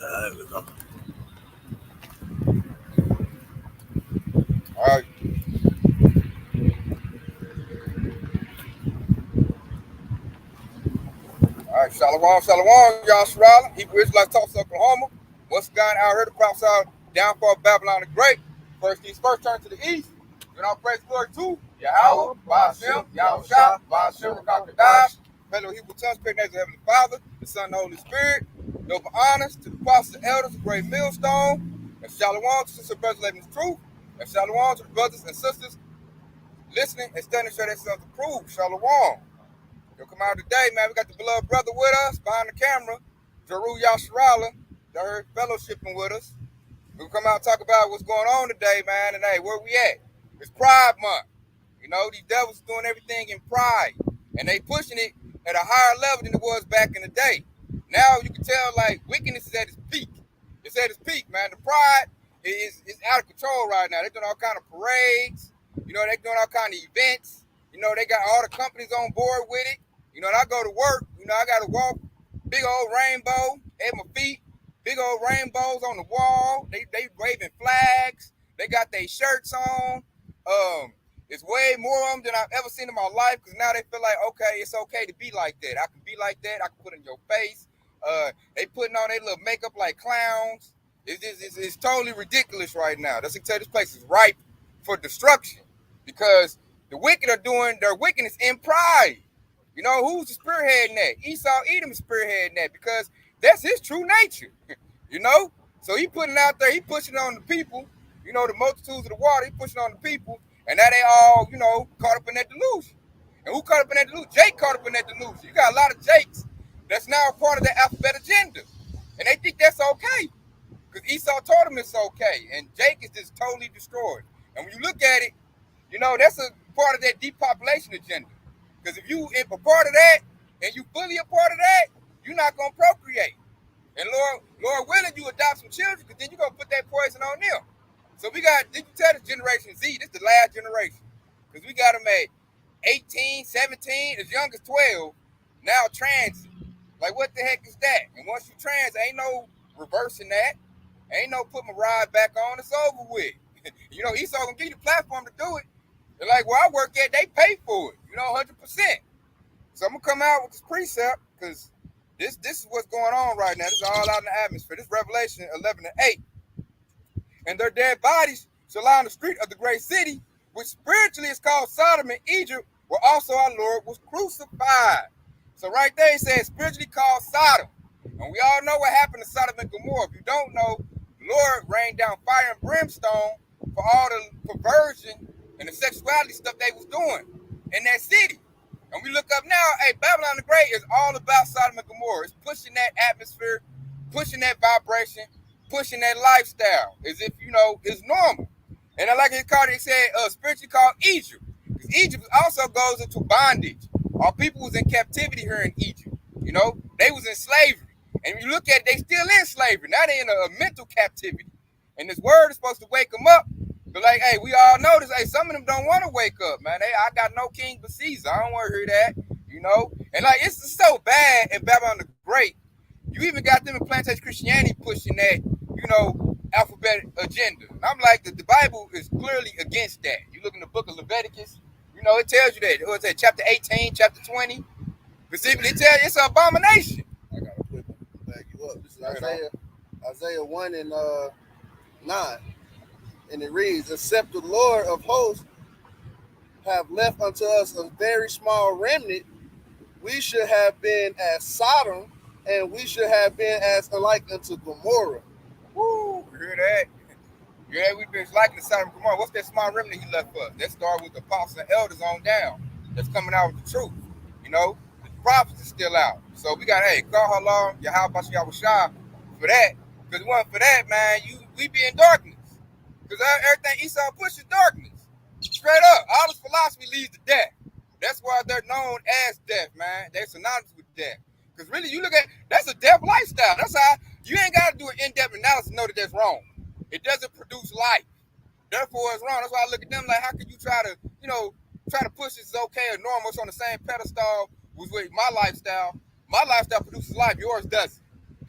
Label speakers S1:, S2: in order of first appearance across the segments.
S1: There we go.
S2: All right. All right. Shalom, shalom, y'all. Shirala. Hebrew Israelites talk Oklahoma. What's God out here? The prophets out downfall of Babylon the Great. First things first, turn to the east. Give all praise glory to Yahweh, Ba'ashem, Yahushua, Ba'ashem, Rakakadash. Fellow Hebrew tongues, great names of Heavenly Father, the Son, and the Holy Spirit. Noble honors to the apostles and elders, the great millstone. And shalom to sister brothers living the truth. And shalom to the brothers and sisters listening and studying to show themselves approved. Shalom. You'll come out today, man. We got the beloved brother with us behind the camera, Jeru Yasharala. They're fellowshipping with us. We'll come out and talk about what's going on today, man. And hey, where we at? It's Pride Month. You know, these devils doing everything in pride. And they pushing it at a higher level than it was back in the day. Now you can tell, like, wickedness is at its peak. It's at its peak, man. The pride is out of control right now. They're doing all kind of parades. You know, they're doing all kind of events. You know, they got all the companies on board with it. You know, and I go to work, you know, I got to walk, big old rainbow at my feet, big old rainbows on the wall. They waving flags. They got their shirts on. It's way more of them than I've ever seen in my life because now they feel like, okay, it's okay to be like that. I can be like that. I can put it in your face. They putting on their little makeup like clowns. It's totally ridiculous right now. That's to tell you, this place is ripe for destruction because the wicked are doing their wickedness in pride. You know, who's the spearheading that? Esau Edom is spearheading that because that's his true nature. You know? So he putting it out there, he pushing it on the people, you know, the multitudes of the water, he pushing it on the people, and now they all, you know, caught up in that delusion. And who caught up in that delusion? Jake caught up in that delusion. You got a lot of Jakes that's now a part of the alphabet agenda. And they think that's okay. Because Esau told them it's okay. And Jake is just totally destroyed. And when you look at it, you know, that's a part of that depopulation agenda. Because if you a part of that and you fully a part of that, you're not gonna procreate. And Lord willing, you adopt some children, because then you're gonna put that poison on them. So we got, you can tell this Generation Z, this is the last generation. Because we got them at 18, 17, as young as 12, now transit. Like what the heck is that? And once you trans, ain't no reversing that. Ain't no put my ride back on, it's over with. You know, Esau gonna give you the platform to do it. They're like, where I work at, they pay for it, you know, 100%. So I'm gonna come out with this precept because this is what's going on right now. This is all out in the atmosphere. This Revelation 11 and 8. And their dead bodies shall lie on the street of the great city, which spiritually is called Sodom and Egypt, where also our Lord was crucified. So right there, he says spiritually called Sodom. And we all know what happened to Sodom and Gomorrah. If you don't know, the Lord rained down fire and brimstone for all the perversion and the sexuality stuff they was doing in that city. And we look up now, hey, Babylon the Great is all about Sodom and Gomorrah. It's pushing that atmosphere, pushing that vibration, pushing that lifestyle as if, you know, it's normal. And I like it called, it said, spiritually called Egypt. Because Egypt also goes into bondage. Our people was in captivity here in Egypt. You know, they was in slavery. And when you look at it, they still in slavery. Now they in a mental captivity. And this word is supposed to wake them up. But like, hey, we all know this. Hey, some of them don't want to wake up, man. I got no king but Caesar. I don't want to hear that, you know. And like, it's so bad in Babylon the Great. You even got them in plantation Christianity pushing that, you know, alphabet agenda. And I'm like, the Bible is clearly against that. You look in the book of Leviticus, you know, it tells you that. What's that? Chapter 18, chapter 20. Specifically, it tells you it's an abomination.
S1: I gotta back you up. This is Isaiah 1 and 9. And it reads, except the Lord of hosts have left unto us a very small remnant, we should have been as Sodom, and we should have been as alike unto Gomorrah.
S2: Woo, you hear that? Yeah, we've been like the Sodom and Gomorrah. What's that small remnant he left for us? That started with the apostles and elders on down. That's coming out with the truth. You know, the prophets are still out. So we got, hey, call her long, Yahweh Yahushua for that. Because it wasn't for that, man, we be in darkness. Because everything Esau pushes darkness. Straight up. All this philosophy leads to death. That's why they're known as death, man. They're synonymous with death. Because really, you look at, that's a death lifestyle. That's how, you ain't got to do an in-depth analysis to know that that's wrong. It doesn't produce life. Therefore, it's wrong. That's why I look at them like, how can you try to, you know, try to push this is okay or normal? It's on the same pedestal with my lifestyle. My lifestyle produces life. Yours doesn't.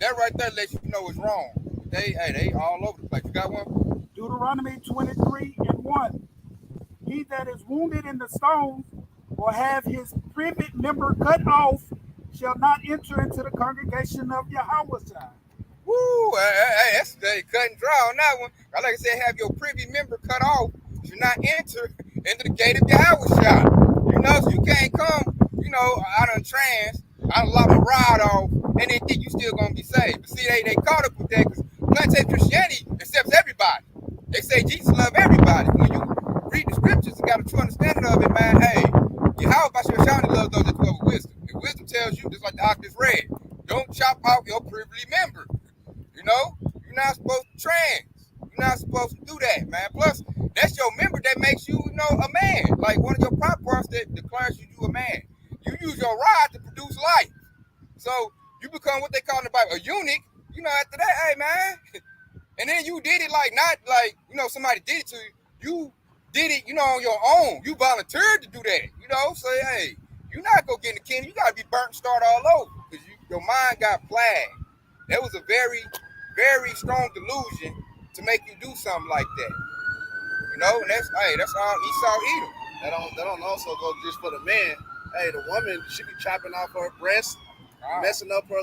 S2: That right there lets you know it's wrong. They all over the place. You got one?
S3: Deuteronomy 23:1. He that is wounded in the stones or have his privy member cut off shall not enter into the congregation of Yahweh.
S2: Woo! That's cut and dry on that one. Like I said, have your privy member cut off. Should not enter into the gate of Yahweh shop. You know, so you can't come, out of trance, I done lock my rod off, and they think you still gonna be saved. But see, they caught up with that because plantation Christianity accepts everybody. They say Jesus love everybody. When you read the scriptures and got a true understanding of it, man, hey, Yahweh Bashir Shani loves those that dwell with wisdom. And wisdom tells you, just like the Oculus read, don't chop out your privy member. You're not supposed to trans. You're not supposed to do that, man. Plus, that's your member that makes you, a man. Like one of your prop parts that declares you a man. You use your rod to produce life. So you become what they call in the Bible a eunuch. After that, hey, man. And then you did it not like, somebody did it to you. You did it, on your own. You volunteered to do that, So, hey, you're not going to get in the kingdom. You got to be burnt and start all over because your mind got plagued. That was a very, very strong delusion to make you do something like that. And that's all Esau Edom.
S1: That don't also go just for the man. Hey, the woman, she be chopping off her breast, messing up her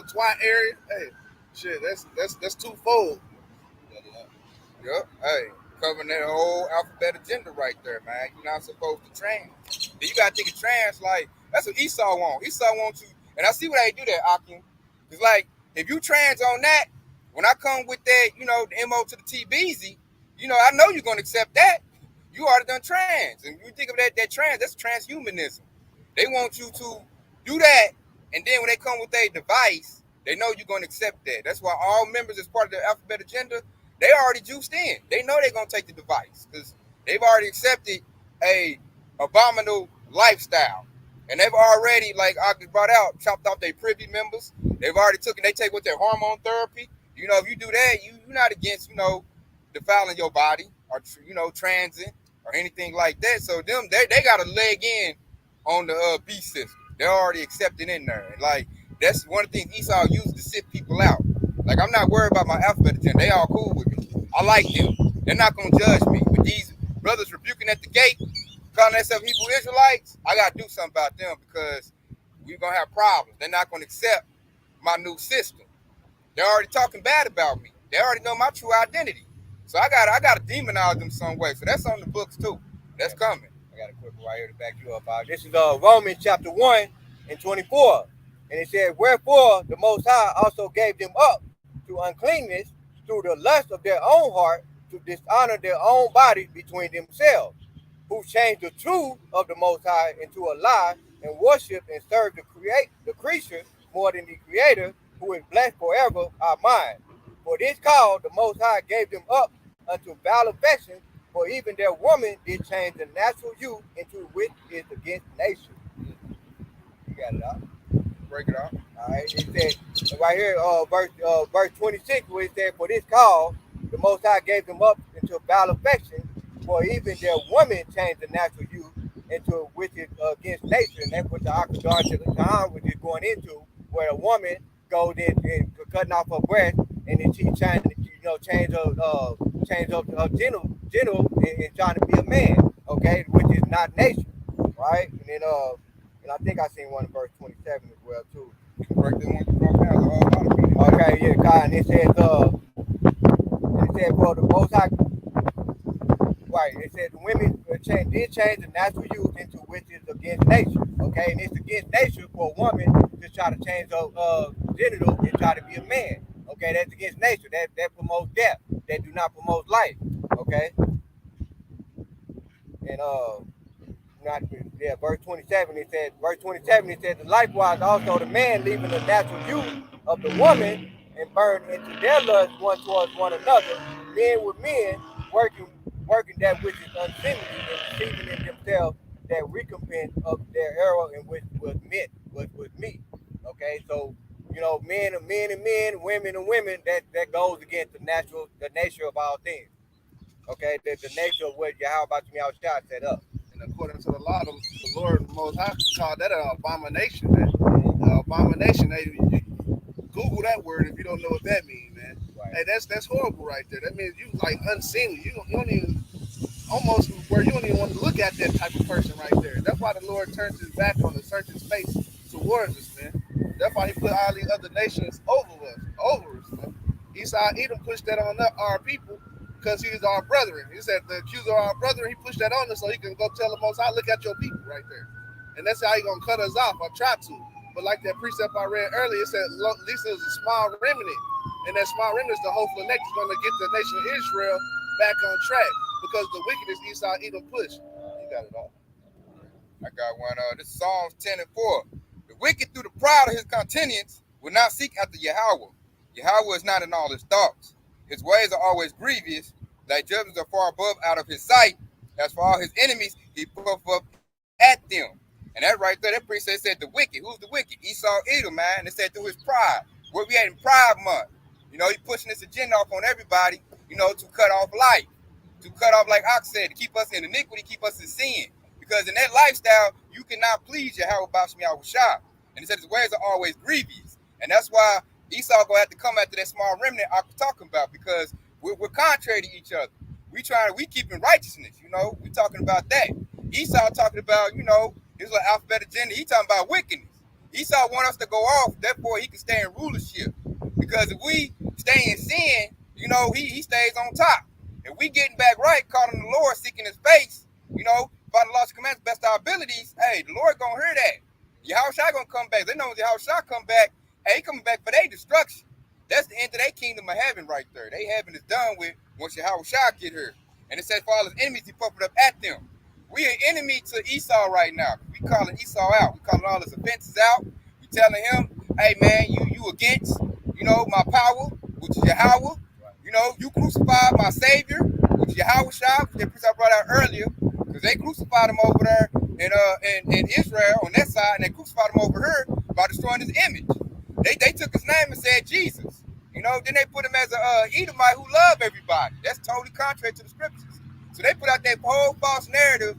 S1: twat area. Hey, shit, that's twofold.
S2: Yep. Hey, covering that whole alphabet agenda right there, man. You're not supposed to trans. Then you gotta think of trans like that's what Esau wants. Esau wants you, and I see why they do that, Akim. It's like if you trans on that, when I come with that, the MO to the TBZ, I know you're gonna accept that. You already done trans, and you think of that trans, that's transhumanism. They want you to do that, and then when they come with a device, they know you're gonna accept that. That's why all members, as part of the alphabet agenda, they already juiced in. They know they're gonna take the device because they've already accepted a abominable lifestyle, and they've already, like I brought out, chopped off their privy members. They've already they take with their hormone therapy. If you do that, you're not against defiling your body or transing or anything like that. So they got a leg in on the B system. They're already accepted in there. And like that's one of the things Esau uses to sift people out. Like I'm not worried about my alphabet agenda. They all cool with me. I like them. They're not gonna judge me. But these brothers rebuking at the gate, calling themselves Hebrew Israelites, I gotta do something about them because we're gonna have problems. They're not gonna accept my new system. They're already talking bad about me. They already know my true identity. So I gotta demonize them some way. So that's on the books too. That's coming.
S4: I got a quick one right here to back you up. This is Romans chapter 1 and 24. And it says, wherefore the Most High also gave them up to uncleanness through the lust of their own heart to dishonor their own bodies between themselves, who changed the truth of the Most High into a lie and worship and serve the creature more than the Creator, who is blessed forever, our mind. For this cause the Most High gave them up unto vile affection, for even their woman did change the natural youth into which is against nature. You got it out.
S2: Break it out.
S4: All right. It said right here, verse 26, where it said, for this cause the Most High gave them up into vile affection, for even their woman changed the natural youth into which is against nature. And that's what the Akadar to the Khan was just going into, where a woman goes in and cutting off her breast, and then she trying to change her genital and trying to be a man, okay, which is not nature, right? And then and I think I seen one in verse 27 as well too.
S2: You can break that one you broke down. A whole lot of people.
S4: Okay, yeah, God, and it says for the Most High, right? It says the women did change the natural youth into which is against nature, okay, and it's against nature for a woman to try to change her genital and try to be a man. Okay, that's against nature. That promotes death. That do not promote life. Okay. And verse 27 it says, likewise also the man leaving the natural youth of the woman and burn into their lust one towards one another, men with men, working that which is unseemly and receiving in themselves that recompense of their error and which was meat. Okay, so men and men, women and women, that goes against the nature of all things. Okay, the nature of what Yahweh Bashar set up.
S1: And according to the law, the Lord Most High called that an abomination. Man. Abomination. Google that word if you don't know what that means, man.
S4: Right.
S1: Hey, that's horrible right there. That means you like unseemly. You don't even almost where you don't even want to look at that type of person right there. That's why the Lord turns his back on us, turns his face towards us, man. That's why he put all these other nations over us, man. Esau Edom pushed that on our people because he's our brethren. He said the accuser of our brethren, he pushed that on us so he can go tell the Most High, look at your people right there. And that's how he going to cut us off or try to. But like that precept I read earlier, it said at least it was a small remnant. And that small remnant is the hopeful elect is going to get the nation of Israel back on track because the wickedness Esau Edom pushed. You got it all.
S2: I got one. This is Psalms 10 and 4. The wicked through the pride of his continuance will not seek after Yahweh. Yahweh is not in all his thoughts. His ways are always grievous. Thy judgments are far above out of his sight. As for all his enemies, he puffeth up at them. And that right there, that precept said the wicked. Who's the wicked? Esau Edom, man. It said through his pride. Where we at in Pride Month. You know, he pushing this agenda off on everybody, you know, to cut off life. To cut off, like Ox said, to keep us in iniquity, keep us in sin. Because in that lifestyle, you cannot please Yahweh Bashmi Yahushua. And it said his ways are always grievous. And that's why Esau gonna have to come after that small remnant I was talking about, because we're contrary to each other. We keeping righteousness, you know. We talking about that. Esau talking about, you know, his little alphabet agenda. He talking about wickedness. Esau want us to go off, therefore he can stay in rulership. Because if we stay in sin, you know, he stays on top. If we getting back right, calling the Lord, seeking his face, you know, by the laws and commandments, best of our abilities, hey, the Lord gonna hear that. Yahushua gonna come back. They know when Yahushua come back, hey, he coming back for their destruction. That's the end of their kingdom of heaven right there. They heaven is done with once Yahushua get here. And it says for all his enemies, he puffed up at them. We an enemy to Esau right now. We calling Esau out. We calling all his offenses out. We telling him, hey man, you against, you know, my power, which is Yahweh. You know, you crucified my Savior, which is Yahushua, which I brought out earlier, because they crucified him over there in Israel on that side, and they crucified him over here by destroying his image. They took his name and said Jesus. You know, then they put him as a Edomite who loved everybody. That's totally contrary to the scriptures. So they put out that whole false narrative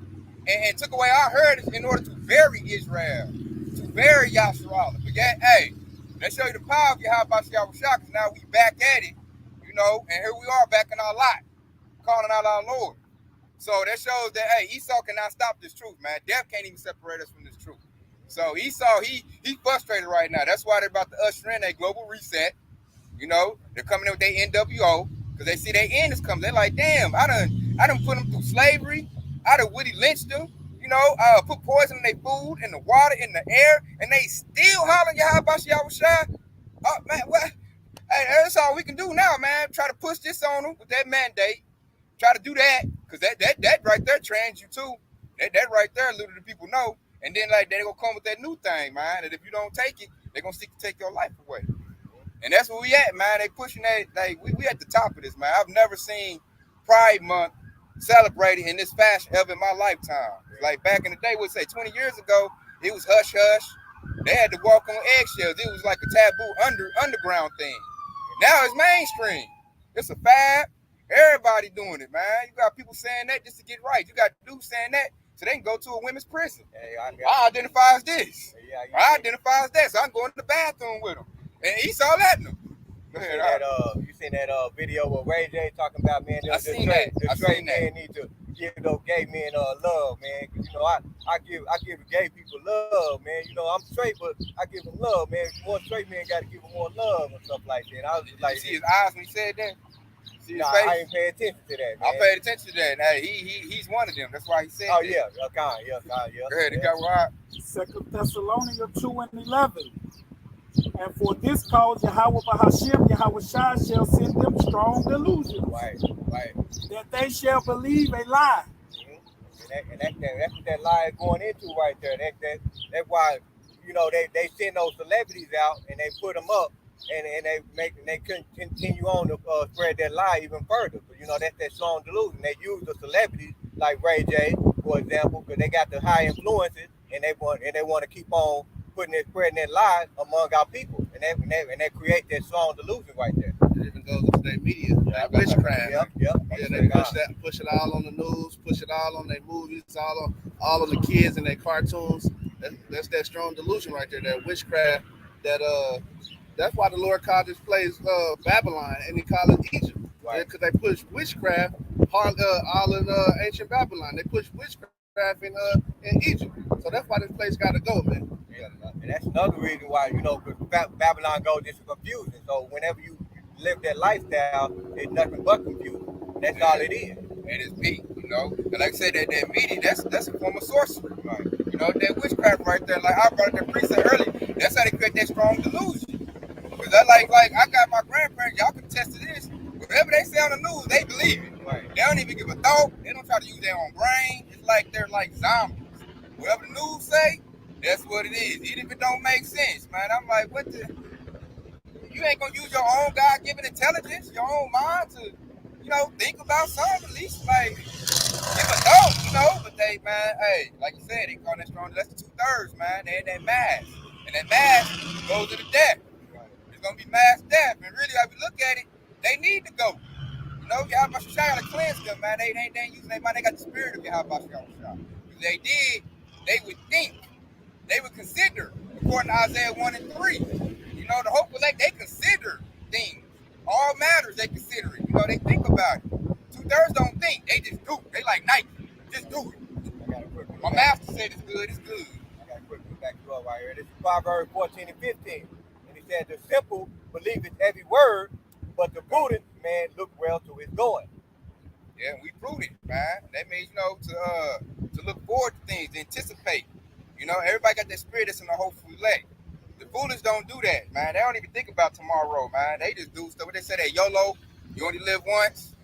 S2: and took away our heritage in order to bury Israel, to bury Yahshua. But yeah, hey, let's show you the power of Yahweh Yahushua, because now we back at it, you know, and here we are back in our lot, calling out our Lord. So that shows that, hey, Esau cannot stop this truth, man. Death can't even separate us from this truth. So Esau, he frustrated right now. That's why they're about to usher in a global reset. You know, they're coming in with their NWO because they see their end is coming. They're like, damn, I done put them through slavery. I done Woody lynched them. You know, put poison in their food, in the water, in the air, and they still hollering Yahweh Yahushua. Oh man, what? Hey, that's all we can do now, man. Try to push this on them with that mandate. Try to do that, because that right there trans you too. That right there little do people know. And then like they're gonna come with that new thing, man. And if you don't take it, they're gonna seek to take your life away. And that's where we at, man. They pushing that, like we at the top of this, man. I've never seen Pride Month celebrated in this fashion ever in my lifetime. Like back in the day, we'd say 20 years ago, it was hush hush. They had to walk on eggshells. It was like a taboo underground thing. Now it's mainstream. It's a fad. Everybody doing it, man. You got people saying that just to get right. You got dudes saying that so they can go to a women's prison. Hey, I identify as this. I identify as that, so I can go in the bathroom with them. And Esau letting them.
S4: You seen that video with Ray J talking about, man, the straight men need to give those gay men love, man. Because, you know, I give gay people love, man. You know, I'm straight, but I give them love, man. More straight men got to give them more love and stuff like that. And I was just like,
S2: see his eyes when he said that?
S4: Nah, I ain't paying attention to that, man.
S2: I paid attention to that. Hey, he's one of them. That's why he said that.
S4: Yeah. Go
S2: ahead, you got right.
S3: 2 Thessalonians 2:11. And for this cause, Yahweh Bahashim, Yahushua shall send them strong delusions.
S4: Right.
S3: That they shall believe a lie.
S4: Mm-hmm. And that's what that lie is going into right there. That's why, you know, they send those celebrities out and they put them up and they continue on to spread that lie even further. But, you know, that's that strong delusion. They use the celebrities like Ray J, for example, because they got the high influences and they want to keep on spreading that lie among our people, and they create that strong delusion right there.
S1: It even goes into their media, like witchcraft.
S3: Yep.
S1: Yeah, they push it all on the news, push it all on their movies, all on the kids and their cartoons. That's that strong delusion right there, that witchcraft, that That's why the Lord called this place Babylon, and He called it Egypt,
S4: Right.
S1: because they pushed witchcraft all in ancient Babylon. They pushed witchcraft in Egypt, so that's why this place got to go, man.
S4: And that's another reason why, you know, Babylon goes into confusion. So whenever you live that lifestyle, it's nothing but confusion. That's all it is.
S2: It is me, you know. And like I said, that media, that's a form of sorcery.
S4: Right.
S2: You know, that witchcraft right there. Like I brought up that preset earlier. That's how they create that strong delusion. Because I like I got my grandparents, y'all can attest to this. Whatever they say on the news, they believe it.
S4: Right.
S2: They don't even give a thought. They don't try to use their own brain. It's like they're like zombies. Whatever the news say, that's what it is. Even if it don't make sense, man. I'm like, what the? You ain't gonna use your own God-given intelligence, your own mind to, you know, think about something at least, like give a thought, you know. But they, man, hey, like you said, they call that strong. That's the 2/3, man. They in that mass, and that mass goes to the death. It's gonna be mass death, and really, if you look at it, they need to go. You know, Yahweh Shai gotta cleanse them, man. They ain't using their mind. They got the spirit of Yahweh Shai. If they did, they would think, they would consider, according to Isaiah 1 and 3. You know, the hopeful elect, they consider things. All matters, they consider it. You know, they think about it. 2/3 don't think, they just do it. They like Nike, just do it. My master said it's good, it's good.
S4: I got to quickly back you up right here. This is Proverbs 14 and 15. And he said, the simple believeth every word, but the prudent man look well to his going.
S2: Yeah, we prudent, man. That means, you know, to look forward to things, to anticipate. You know, everybody got that spirit that's in the hopeful elect. The foolish don't do that, man. They don't even think about tomorrow, man. They just do stuff. What they say, that YOLO, you only live once.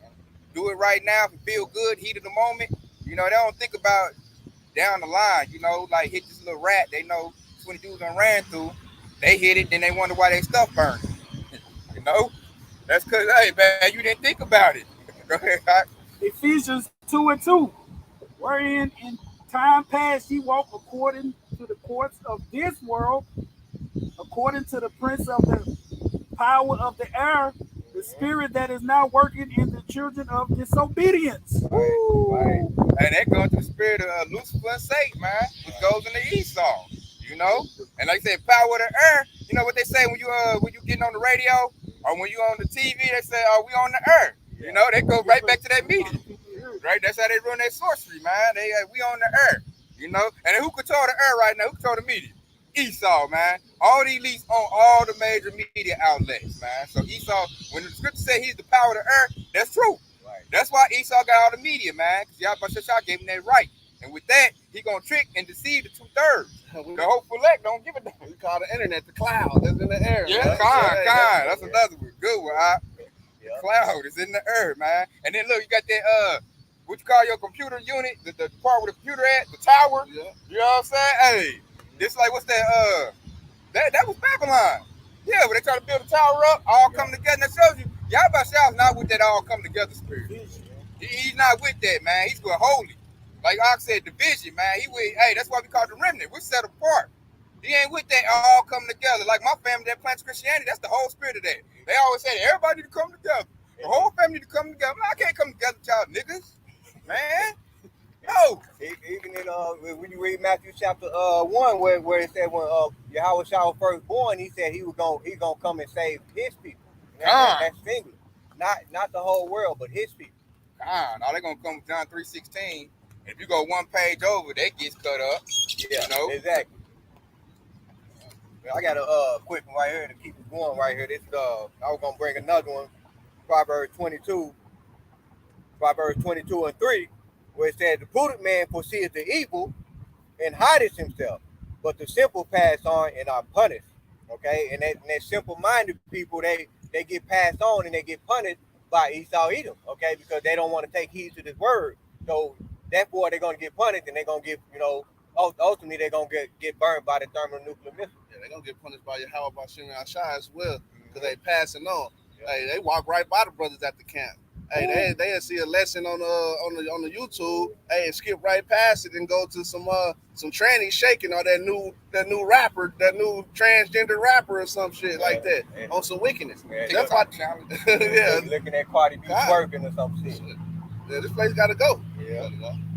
S2: Do it right now if you feel good, heat of the moment. You know, they don't think about down the line, you know, like hit this little rat. They know 20 dudes done ran through. They hit it, then they wonder why their stuff burned. You know? That's because, hey, man, you didn't think about it. Go ahead,
S3: Ephesians 2 and 2, wherein in time past ye walked according to the courts of this world, according to the prince of the power of the air, the spirit that is now working in the children of disobedience.
S2: Right. And that goes to the spirit of Lucifer and Satan, man, which goes into Esau. You know? And like I said, power of the air, you know what they say when you getting on the radio or when you on the TV, they say, oh, we on the air. You know, they go right back to that media. Right? That's how they run their sorcery, man. They we on the air. You know? And then who control the air right now? Who control the media? Esau, man. All the elites on all the major media outlets, man. So Esau, when the scripture said he's the power of the earth, that's true. Right. That's why Esau got all the media, man. Because Yahweh gave him that right. And with that, he gonna trick and deceive the 2/3. The hopeful elect don't give a damn.
S1: We call the internet the cloud that's in the air.
S2: Yeah,
S1: man.
S2: kind. That's another one. Good one, huh? The cloud is in the air, man. And then look, you got that what you call your computer unit, the part where the computer at, the tower.
S1: Yeah.
S2: You know what I'm saying? Hey, this like what's that? That was Babylon. Yeah, when they try to build a tower up, all come together. And that shows you, Yahweh is not with that all come together spirit. He's not with that, man. He's with holy. Like I said, division, man. Hey, that's why we call it the remnant. We're set apart. He ain't with that all come together. Like my family that plants Christianity, that's the whole spirit of that. They always say everybody need to come together. The whole family need to come together. Man, I can't come together with y'all niggas, man. No.
S4: Even in when you read Matthew chapter 1, where it said when Yahweh Shai was first born, he said he's gonna come and save his people. That's singular, not the whole world, but his people.
S2: Now they're gonna come with John 3:16. If you go one page over, that gets cut up.
S4: Yeah,
S2: you know
S4: exactly. I got a quick one right here to keep it going right here. This I was gonna bring another one, Proverbs 22 and 3, where it says the prudent man foreseeth the evil and hideth himself, but the simple pass on and are punished. Okay, and that simple-minded people, they get passed on and they get punished by Esau Edom. Okay, because they don't want to take heed to this word. So therefore, they're gonna get punished and they're gonna get, ultimately they're gonna get burned by the thermonuclear missile.
S1: Yeah, they're gonna get punished by Yahweh Bashim Ashai as well, because they passing on. Yeah. Hey, they walk right by the brothers at the camp. Hey, they see a lesson on the YouTube. Hey, skip right past it and go to some tranny shaking or that new rapper, that new transgender rapper or some shit like that on some wickedness.
S2: Yeah,
S1: that's why.
S4: Yeah, looking at Cardi B twerking or some shit.
S1: Yeah, this place got to go.
S2: Yeah.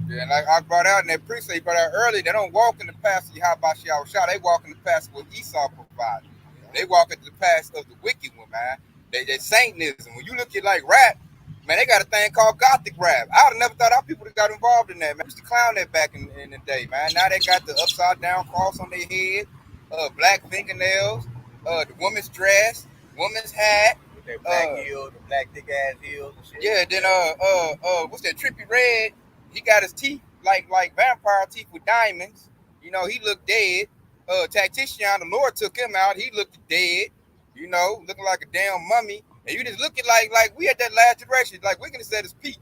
S2: Yeah, and like I brought out in that precinct, brought out early, they don't walk in the path of Yahweh Shai. They walk in the path of what Esau provided. They walk into the path of the wicked one, man. They Satanism. When you look at like rap, man, they got a thing called gothic rap. I would have never thought our people that got involved in that, man. I used to clown that back in the day, man. Now they got the upside down cross on their head, black fingernails, the woman's dress, woman's hat.
S4: With their black heels, the black thick ass heels and shit.
S2: Yeah, then what's that Trippy Red? He got his teeth like vampire teeth with diamonds. You know, he looked dead. Tactician, the Lord took him out. He looked dead. You know, looking like a damn mummy. And you just look at like we at that last generation. Like wickedness at its peak.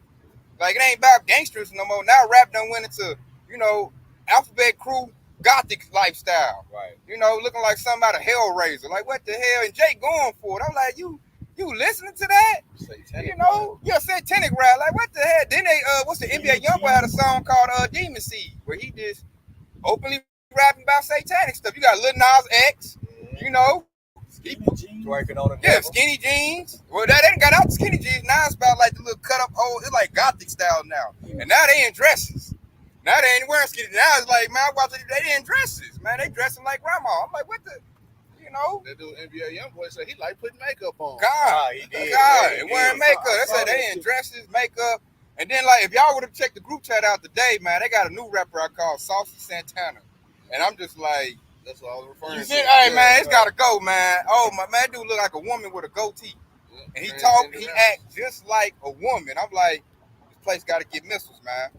S2: Like it ain't about gangsters no more. Now rap done went into, you know, Alphabet Crew gothic lifestyle.
S4: Right.
S2: You know, looking like something out of Hellraiser. Like what the hell? And Jay going for it. I'm like, you listening to that?
S1: Satanic,
S2: you know, yeah, satanic rap. Like what the hell? Then they what's the NBA Youngboy had a song called Demon Seed, where he just openly rapping about satanic stuff. You got Lil Nas X, you know.
S4: Twerking on the
S2: Yeah, skinny jeans. Well, they didn't got out the skinny jeans. Now it's about like the little cut up old. It's like gothic style now. And now they in dresses. Now they ain't wearing skinny. Now it's like, man, I watch it. They in dresses. Man, they dressing like grandma. I'm like, what the, you know?
S1: That dude NBA Youngboy said he like putting makeup on.
S2: God,
S4: he did.
S2: God,
S4: He
S2: and
S4: did.
S2: wearing makeup. They said they in dresses, makeup. And then like, if y'all would have checked the group chat out today, man, they got a new rapper I call Saucy Santana. And I'm just like,
S1: that's what I was referring
S2: you
S1: to.
S2: see, hey man, it's gotta go, man. Oh my man, that dude look like a woman with a goatee. And he talk, he act just like a woman. I'm like, this place gotta get missiles, man.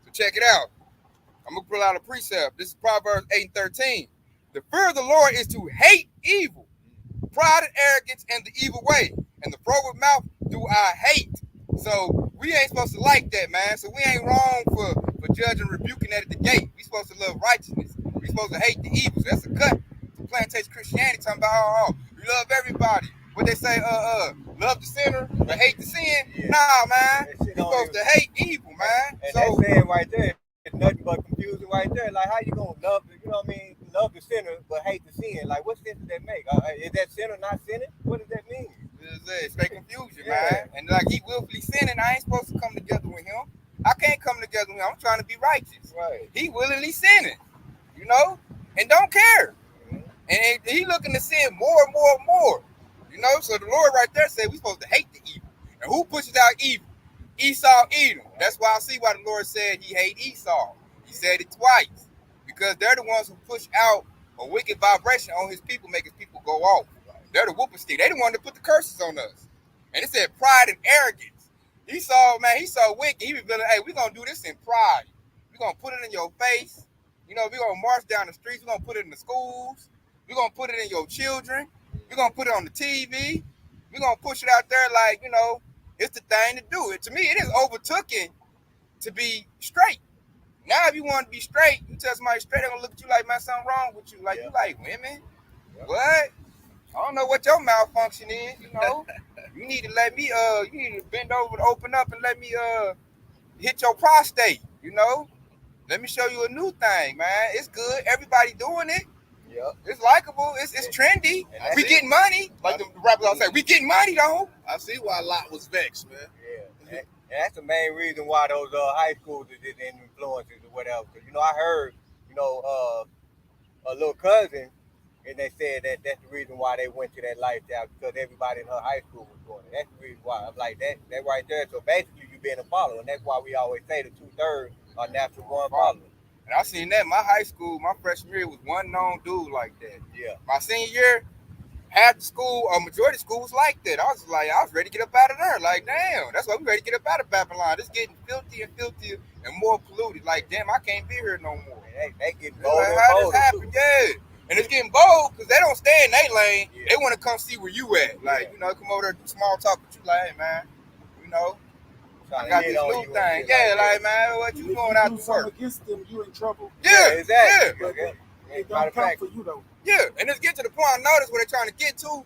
S2: So check it out. I'm gonna pull out a precept. This is Proverbs 8:13. The fear of the Lord is to hate evil, pride and arrogance, and the evil way. And the froward mouth do I hate. So we ain't supposed to like that, man. So we ain't wrong for judging, rebuking that at the gate. We supposed to love righteousness. We supposed to hate the evils. That's a cut to plantation Christianity talking about you love everybody. What they say, love the sinner but hate the sin. Yeah. Nah, man. We supposed to hate evil, man.
S4: And
S2: so
S4: that saying right there, it's nothing but confusing right there. Like how you gonna love the, you know what I mean, love the sinner but hate the sin? Like what sense does that make? Is that sinner not sinning? What does that mean?
S2: It's straight confusion, man. And like he willfully sinning, I ain't supposed to come together with him. I can't come together with him. I'm trying to be righteous.
S4: Right.
S2: He willingly sinning, you know, and don't care. And he looking to sin more and more and more. You know, so the Lord right there said we're supposed to hate the evil. And who pushes out evil? Esau, Edom. That's why I see why the Lord said he hate Esau. He said it twice. Because they're the ones who push out a wicked vibration on his people, make his people go off. They're the whooping stick. They the one that put the curses on us. And it said pride and arrogance. Esau, man, he's so wicked. He was feeling, hey, we're going to do this in pride. We're going to put it in your face. You know, we're going to march down the streets. We're going to put it in the schools. We're going to put it in your children. We're going to put it on the TV. We're going to push it out there like, you know, it's the thing to do. To me, it is overtaken to be straight. Now, if you want to be straight, you tell somebody straight, they're going to look at you like, man, something wrong with you. Like, you like women? What? I don't know what your malfunction is, you know. You need to let me, you need to bend over and open up and let me, hit your prostate, you know. Let me show you a new thing, man. It's good. Everybody doing it.
S4: Yep.
S2: It's likable. It's trendy. We getting money. Like the rappers all say, we getting money, though.
S1: I see why Lot was vexed, man.
S4: Yeah. And that's the main reason why those high schools are just influences or whatever. Because, you know, I heard, you know, a little cousin, and they said that that's the reason why they went to that lifestyle, because everybody in her high school was doing it. That's the reason why. I'm like, that right there. So basically, you being a follower. And that's why we always say the 2/3 are natural born followers.
S2: And I seen that in my high school. My freshman year was one known dude like that.
S4: Yeah.
S2: My senior year, half the school, or majority of the school was like that. I was ready to get up out of there. Like, damn, that's why we ready to get up out of Babylon. It's getting filthier and filthier and more polluted. Like, damn, I can't be here no more.
S4: They get bold.
S2: Like, how this happen? Yeah. And it's getting bold because they don't stay in their lane. Yeah. They want to come see where you at. Like, you know, come over there and do small talk with you. Like, hey, man, you know, I got this new thing. Yeah, like, man, what you doing out to work?
S3: Against them, you in trouble.
S2: Yeah,
S4: exactly.
S3: Yeah. It don't count for you, though.
S2: Yeah, and it's getting to the point I noticed where they're trying to get to,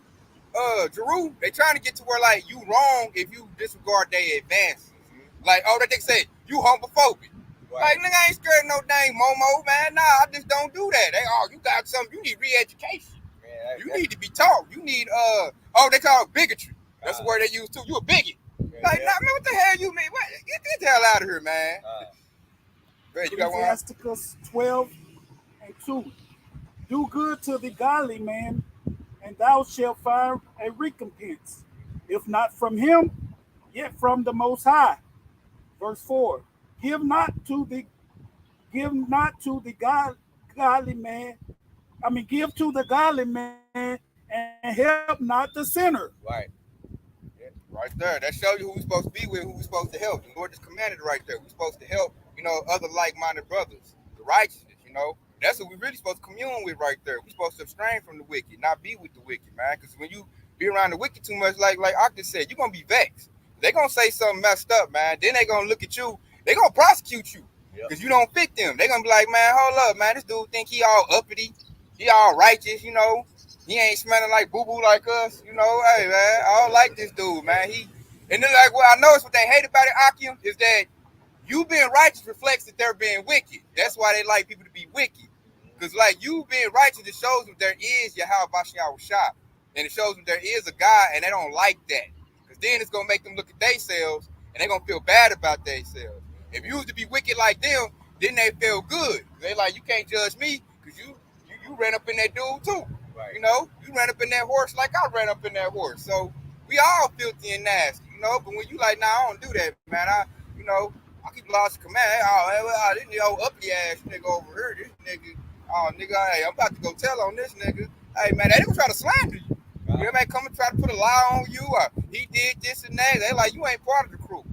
S2: Jeru, they trying to get to where, like, you wrong if you disregard their advances. Like, oh, that they say, you homophobic. Like, nigga, I ain't scared of no dang Momo, man. Nah, I just don't do that. You got something, you need re-education. Man, you need to be taught. You need, they call it bigotry. That's the word they use too. You a bigot. Like, nah, man, what the hell you mean? Get the hell out of here, man. Man, you got one?
S3: Ecclesiasticus 12:2. Do good to the godly man and thou shalt find a recompense, if not from him, yet from the Most High. Verse 4. Give not to the godly man. Give to the godly man and help not the sinner.
S2: Right. Yeah, right there. That shows you who we're supposed to be with, who we're supposed to help. The Lord just commanded right there. We're supposed to help, other like-minded brothers, the righteousness. That's what we're really supposed to commune with right there. We're supposed to abstain from the wicked, not be with the wicked, man. Because when you be around the wicked too much, like Octa said, you're going to be vexed. They're going to say something messed up, man. Then they're going to look at you. They're going to prosecute you because you don't fit them. They're going to be like, man, hold up, man. This dude think he all uppity. He all righteous, He ain't smelling like boo-boo like us, Hey, man, I don't like this dude, man. And then, like, what I noticed what they hate about it, Akim, is that you being righteous reflects that they're being wicked. That's why they like people to be wicked. Because, like, you being righteous, it shows them there is Yahweh Bashiach Shah. And it shows them there is a God, and they don't like that. Because then it's going to make them look at themselves, and they're going to feel bad about themselves. If you was to be wicked like them, then they feel good. They like, you can't judge me because you ran up in that dude too. Right. You ran up in that horse like I ran up in that horse. So we all filthy and nasty, But when you like, nah, I don't do that, man. I keep laws of command. This uppity ass nigga over here, this nigga. Oh, nigga, hey, I'm about to go tell on this nigga. Hey, man, they gonna try to slander you. They may come and try to put a lie on you. Or he did this and that. They like, you ain't part of the crew.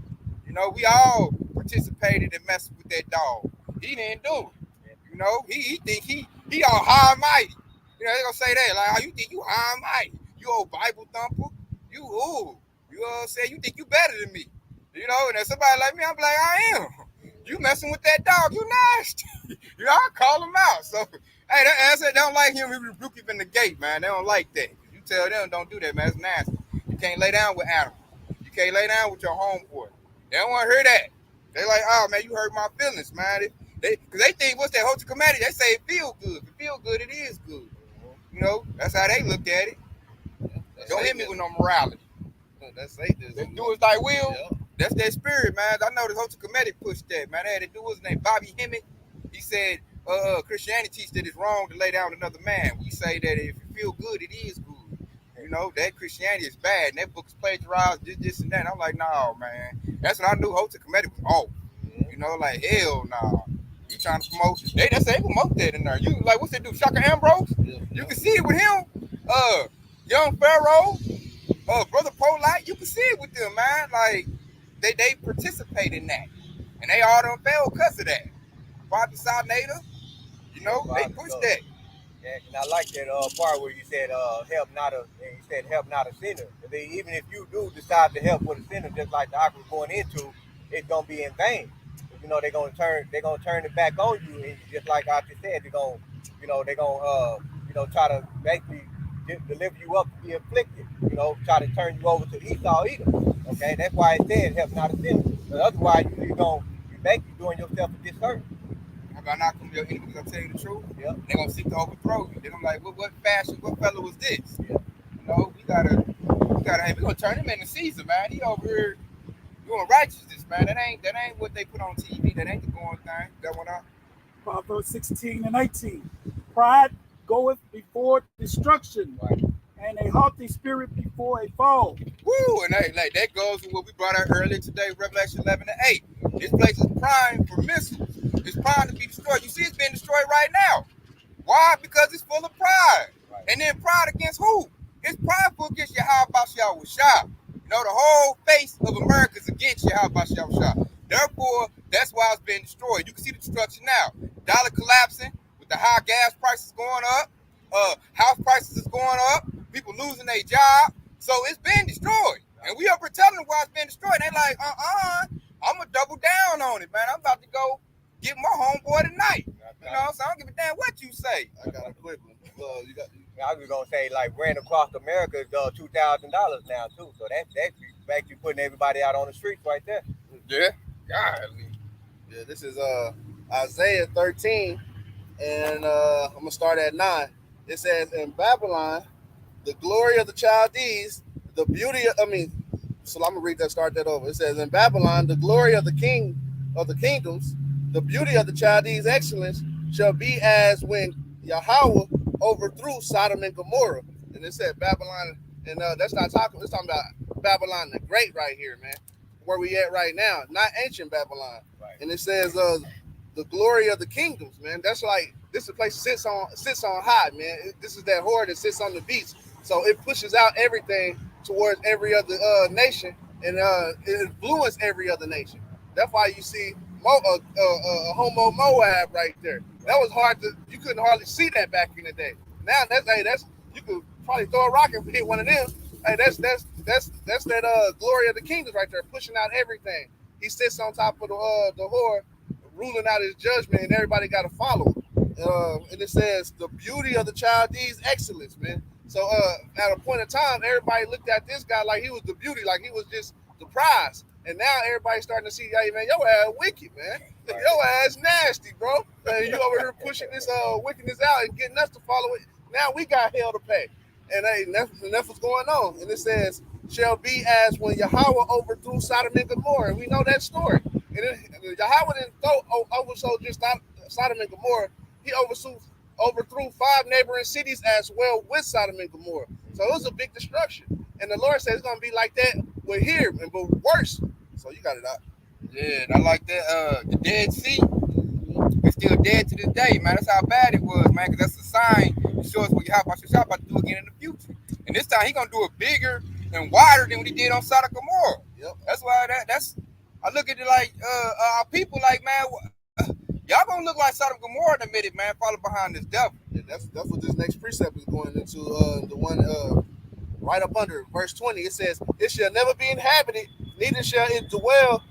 S2: We all participated and messed with that dog. He didn't do it. He think he all high and mighty. They gonna say that, like, how you think you high and mighty? You old Bible thumper? You say you think you better than me. And then somebody like me, I'm like, I am. You messing with that dog, you nasty. I call him out. So, hey, I said they don't like him, we rebuke him in the gate, man. They don't like that. You tell them, don't do that, man. It's nasty. You can't lay down with animals. You can't lay down with your homeboy. They don't want to hear that. They like, oh, man, you hurt my feelings, man. Because they think, what's that Holy Commandment? They say it feel good. If it feel good, it is good. That's how they look at it. Don't hit me with no morality.
S1: That's Satanism.
S2: They do as thy will. Yeah. That's their spirit, man. I know the Holy Commandment pushed that, man. They had to do what's his name, Bobby Hemmett. He said, Christianity teaches that it's wrong to lay down with another man. We say that if you feel good, it is good. That Christianity is bad. And that book is plagiarized, this and that. And I'm like, no, man. That's when I knew Holy Commandment was off. Like, hell no. Nah. You trying to promote? They say promote that in there. You like, what's that dude, Shaka Ambrose? Yeah. You can see it with him. Young Pharaoh, Brother Polite. You can see it with them, man. Like, they participate in that, and they all done fell because of that. Bobby Salnator, they push that.
S4: Yeah, and I like that part where you said help not a sinner. I mean, even if you do decide to help with a sinner, just like the opera going into, it's gonna be in vain. They're gonna turn it back on you, and just like I just said, they're gonna try to basically deliver you up to be afflicted. Try to turn you over to Esau Edom. Okay, that's why it says help not a sinner. But otherwise, you basically doing yourself a disservice.
S2: How about not come to your enemy because I tell you the truth?
S4: Yep.
S2: They're gonna seek to overthrow you. They're gonna be like, what fellow was this?
S4: Yep.
S2: We gotta, hey, we're gonna turn him into Caesar, man. He over here doing righteousness, man. That ain't what they put on TV. That ain't the going thing. That one out.
S3: Proverbs 16 and 18. Pride goeth before destruction,
S4: right,
S3: and a haughty spirit before a fall.
S2: Woo! And that goes with what we brought out earlier today, Revelation 11 and 8. This place is prime for missiles. It's prime to be destroyed. You see, it's being destroyed right now. Why? Because it's full of pride. Right. And then pride against who? It's prideful against Yahweh Bashiach Shah. The whole face of America is against Yahweh Bashiach Shah. Therefore, that's why it's being destroyed. You can see the destruction now. Dollar collapsing with the high gas prices going up. House prices is going up. People losing their job. So it's been destroyed. And we up here telling them why it's been destroyed. They like, I'm going to double down on it, man. I'm about to go get my homeboy tonight. So I don't give a damn what you say.
S1: I got a quick one.
S4: I was going to say, like, ran across America is $2,000 now, too. So that's actually putting everybody out on the streets right there.
S2: Yeah. Golly.
S1: Yeah, this is Isaiah 13. And I'm going to start at 9. It says, in Babylon, the glory of the Chaldees, the beauty of, so I'm going to read that, start that over. It says, in Babylon, the glory of the king of the kingdoms, the beauty of the Chaldees' excellence shall be as when Yahweh overthrew Sodom and Gomorrah. And and it said Babylon, and that's not talking. It's talking about Babylon the Great right here, man. Where we at right now, not ancient Babylon.
S4: Right.
S1: And it says the glory of the kingdoms, man. That's like this is a place sits on high, man. This is that whore that sits on the beach. So it pushes out everything towards every other nation, and it influences every other nation. That's why you see Homo Moab right there. That was hard to, you couldn't hardly see that back in the day. Now that's you could probably throw a rock and hit one of them. Hey, that's that glory of the kingdoms right there, pushing out everything. He sits on top of the whore, ruling out his judgment, and everybody got to follow. And it says the beauty of the Chaldees' excellence, man. So at a point in time, everybody looked at this guy like he was the beauty, like he was just the prize. And now everybody's starting to see, hey man, your ass wicked, man. Right. Your ass nasty, bro. And you over here pushing this wickedness out and getting us to follow it. Now we got hell to pay. And hey, that's what's going on. And it says, shall be as when Yahweh overthrew Sodom and Gomorrah. And we know that story. And Yahweh didn't overthrow just Sodom and Gomorrah. He overthrew 5 neighboring cities as well with Sodom and Gomorrah. So it was a big destruction. And the Lord said it's going to be like that with here, but worse. So you got it out.
S2: Yeah, and I like that. The Dead Sea is still dead to this day, man. That's how bad it was, man, because that's a sign to show us what Yahweh about to do again in the future. And this time, he's going to do it bigger and wider than what he did on Sodom and Gomorrah.
S1: Yep.
S2: That's why I look at it like our people like, man, y'all going to look like Sodom and Gomorrah in a minute, man, follow behind this devil.
S1: Yeah, that's what this next precept is going into. The one right up under verse 20. It says, it shall never be inhabited, neither shall it dwell,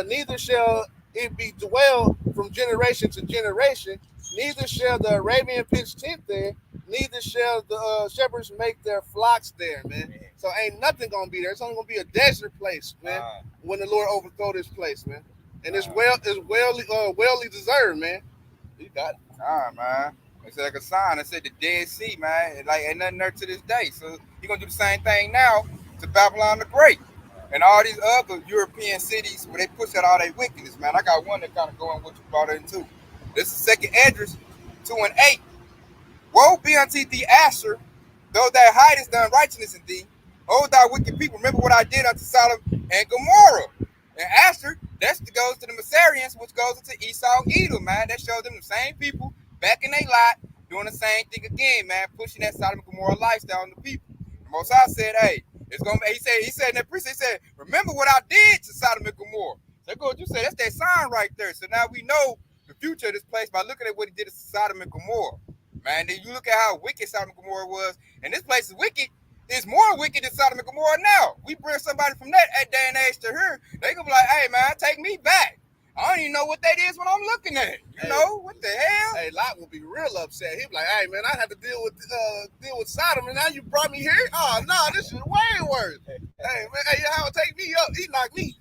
S1: neither shall it be dwelled from generation to generation, neither shall the Arabian pitch tent there, neither shall the shepherds make their flocks there, man. So ain't nothing gonna be there. It's only gonna be a desert place, man, when the Lord overthrow this place, man. And it's well deserved, man. You got it.
S2: All right, man. It's like a sign. It said the Dead Sea, man. Like ain't nothing there to this day. So he's gonna do the same thing now to Babylon the Great and all these other European cities where they push out all their wickedness, man. I got one that kind of going what you brought into. This is Second Esdras 2:8. Woe be unto thee, Asher, though thy height is done righteousness in thee. O thou wicked people, remember what I did unto Sodom and Gomorrah. And Asher, that goes to the Masarians, which goes into Esau, Edom, man. That shows them the same people back in their lot, doing the same thing again, man, pushing that Sodom and Gomorrah lifestyle on the people. The Most High said, hey, it's gonna be, he said in that precept, he said, remember what I did to Sodom and Gomorrah. So go, you said that's that sign right there. So now we know the future of this place by looking at what he did to Sodom and Gomorrah. Man, then you look at how wicked Sodom and Gomorrah was, and this place is wicked. It's more wicked than Sodom and Gomorrah now. We bring somebody from that day and age to her, they gonna be like, hey man, take me back. I don't even know what that is when I'm looking at it. You know, what the hell?
S1: Hey, Lot will be real upset. He'll be like, hey man, I had to deal with Sodom, and now you brought me here? Oh no, this is way worse. Hey man, hey, how take me up? He knocked me.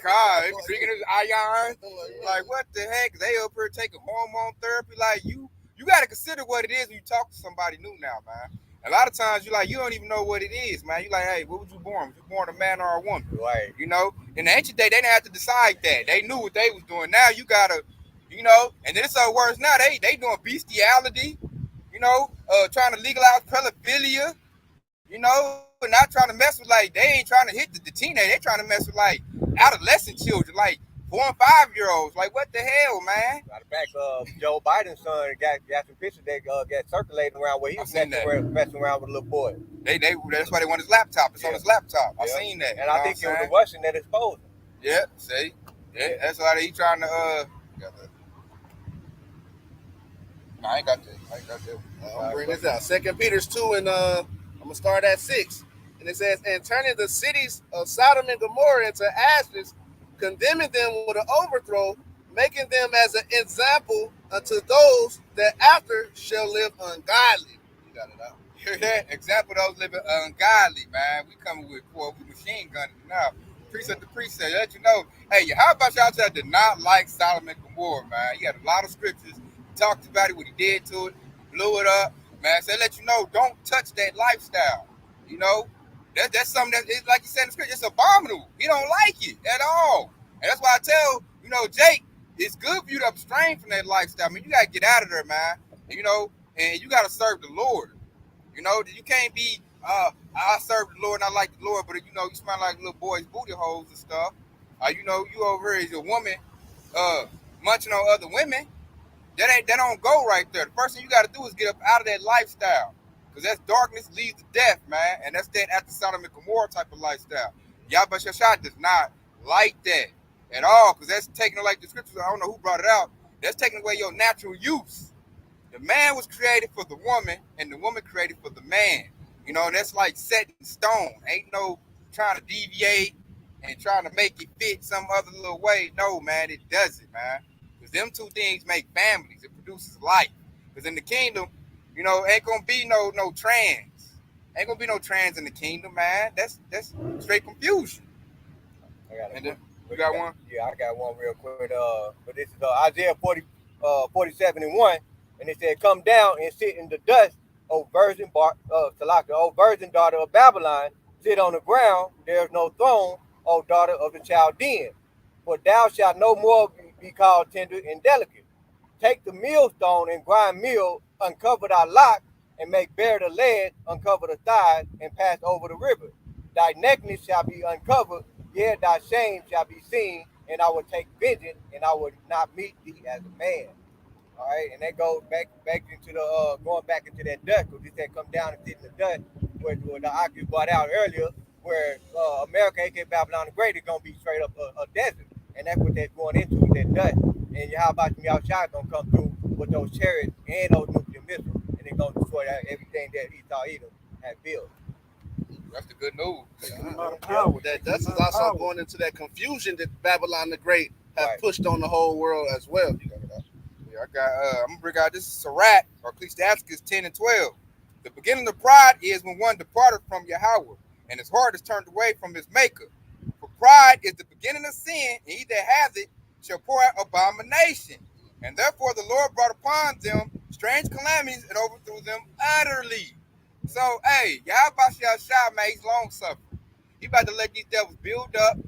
S2: God, they be drinking his iron. Like, what the heck? They up here taking hormone therapy. Like, you got to consider what it is when you talk to somebody new now, man. A lot of times you don't even know what it is, man. You like, hey, what was you born? Was you born a man or a woman?
S4: Right.
S2: You know, in the ancient day, they didn't have to decide that. They knew what they was doing. Now you gotta, you know, and then it's so worse now. They doing bestiality, you know, trying to legalize pedophilia, you know, and not trying to mess with they ain't trying to hit the teenage. They trying to mess with adolescent children, 4 and 5 year olds. Like, what the hell, man?
S4: Matter of fact, Joe Biden's son got some pictures that got circulating around where he was messing around with a little boy.
S2: That's why they want his laptop. It's on his laptop. I seen that.
S4: And I think it was the Russian that exposed him.
S2: Yeah, see? Yeah, that's why he trying to got that. No, I ain't got that.
S1: I'm gonna bring this out. 2 Peter 2, and I'm gonna start at 6. And it says, and turning the cities of Sodom and Gomorrah into ashes, condemning them with an overthrow, making them as an example unto those that after shall live ungodly. You got it out.
S2: Hear that? Example of those living ungodly, man. We coming with we machine gunning now. Precept to precept. Let you know. Hey, how about y'all that did not like Sodom and Gomorrah, man? He had a lot of scriptures. He talked about it, what he did to it, blew it up, man. So let you know, don't touch that lifestyle. You know, that's something that is, like you said in the scripture, it's abominable. He don't like it at all. And that's why I tell, Jake, it's good for you to abstain from that lifestyle. I mean, you got to get out of there, man. And you got to serve the Lord. You know, you can't be I serve the Lord and I like the Lord, but you smell like little boys' booty holes and stuff. You over here as a woman munching on other women. That don't go right there. The first thing you got to do is get up out of that lifestyle, because that's darkness leads to death, man, and that's that after Sodom and Gomorrah type of lifestyle. Yahweh Shashai does not like that at all, because that's taking, like the scriptures, I don't know who brought it out, that's taking away your natural use. The man was created for the woman, and the woman created for the man. That's like set in stone. Ain't no trying to deviate and trying to make it fit some other little way. No, man, it doesn't, man. Because them two things make families. It produces life. Because in the kingdom, ain't gonna be no trans. Ain't gonna be no trans in the kingdom, man. That's straight confusion. You got one?
S4: Yeah, I got one real quick. But this is Isaiah 47:1, and it said, "Come down and sit in the dust, O virgin O virgin daughter of Babylon. Sit on the ground. There is no throne, O daughter of the Chaldean. For thou shalt no more be called tender and delicate. Take the millstone and grind meal, uncover thy lock, and make bare the lead, uncover the thighs, and pass over the river. Thy nakedness shall be uncovered, yea, thy shame shall be seen, and I will take vengeance, and I will not meet thee as a man." All right, and that goes back into the going back into that dust, because it said come down and sit in the dust, where the Aki brought out earlier, where America, aka Babylon the Great, is gonna be straight up a desert, and that's what they're going into with that dust. And how about Yahushua gonna come through with those chariots and those nuclear missiles, and they're gonna destroy everything that Esau Edom had built.
S2: That's the good news.
S1: That dust is also going into that confusion that Babylon the Great have pushed on the whole world as well.
S2: I'm gonna bring out this Sirach or Ecclesiastes 10 and 12. The beginning of pride is when one departed from Yahweh, and his heart is turned away from his maker. For pride is the beginning of sin, and he that has it shall pour out abomination. And therefore the Lord brought upon them strange calamities and overthrew them utterly. So, hey, Yahweh shall shout, man, he's long suffering. He about to let these devils build up,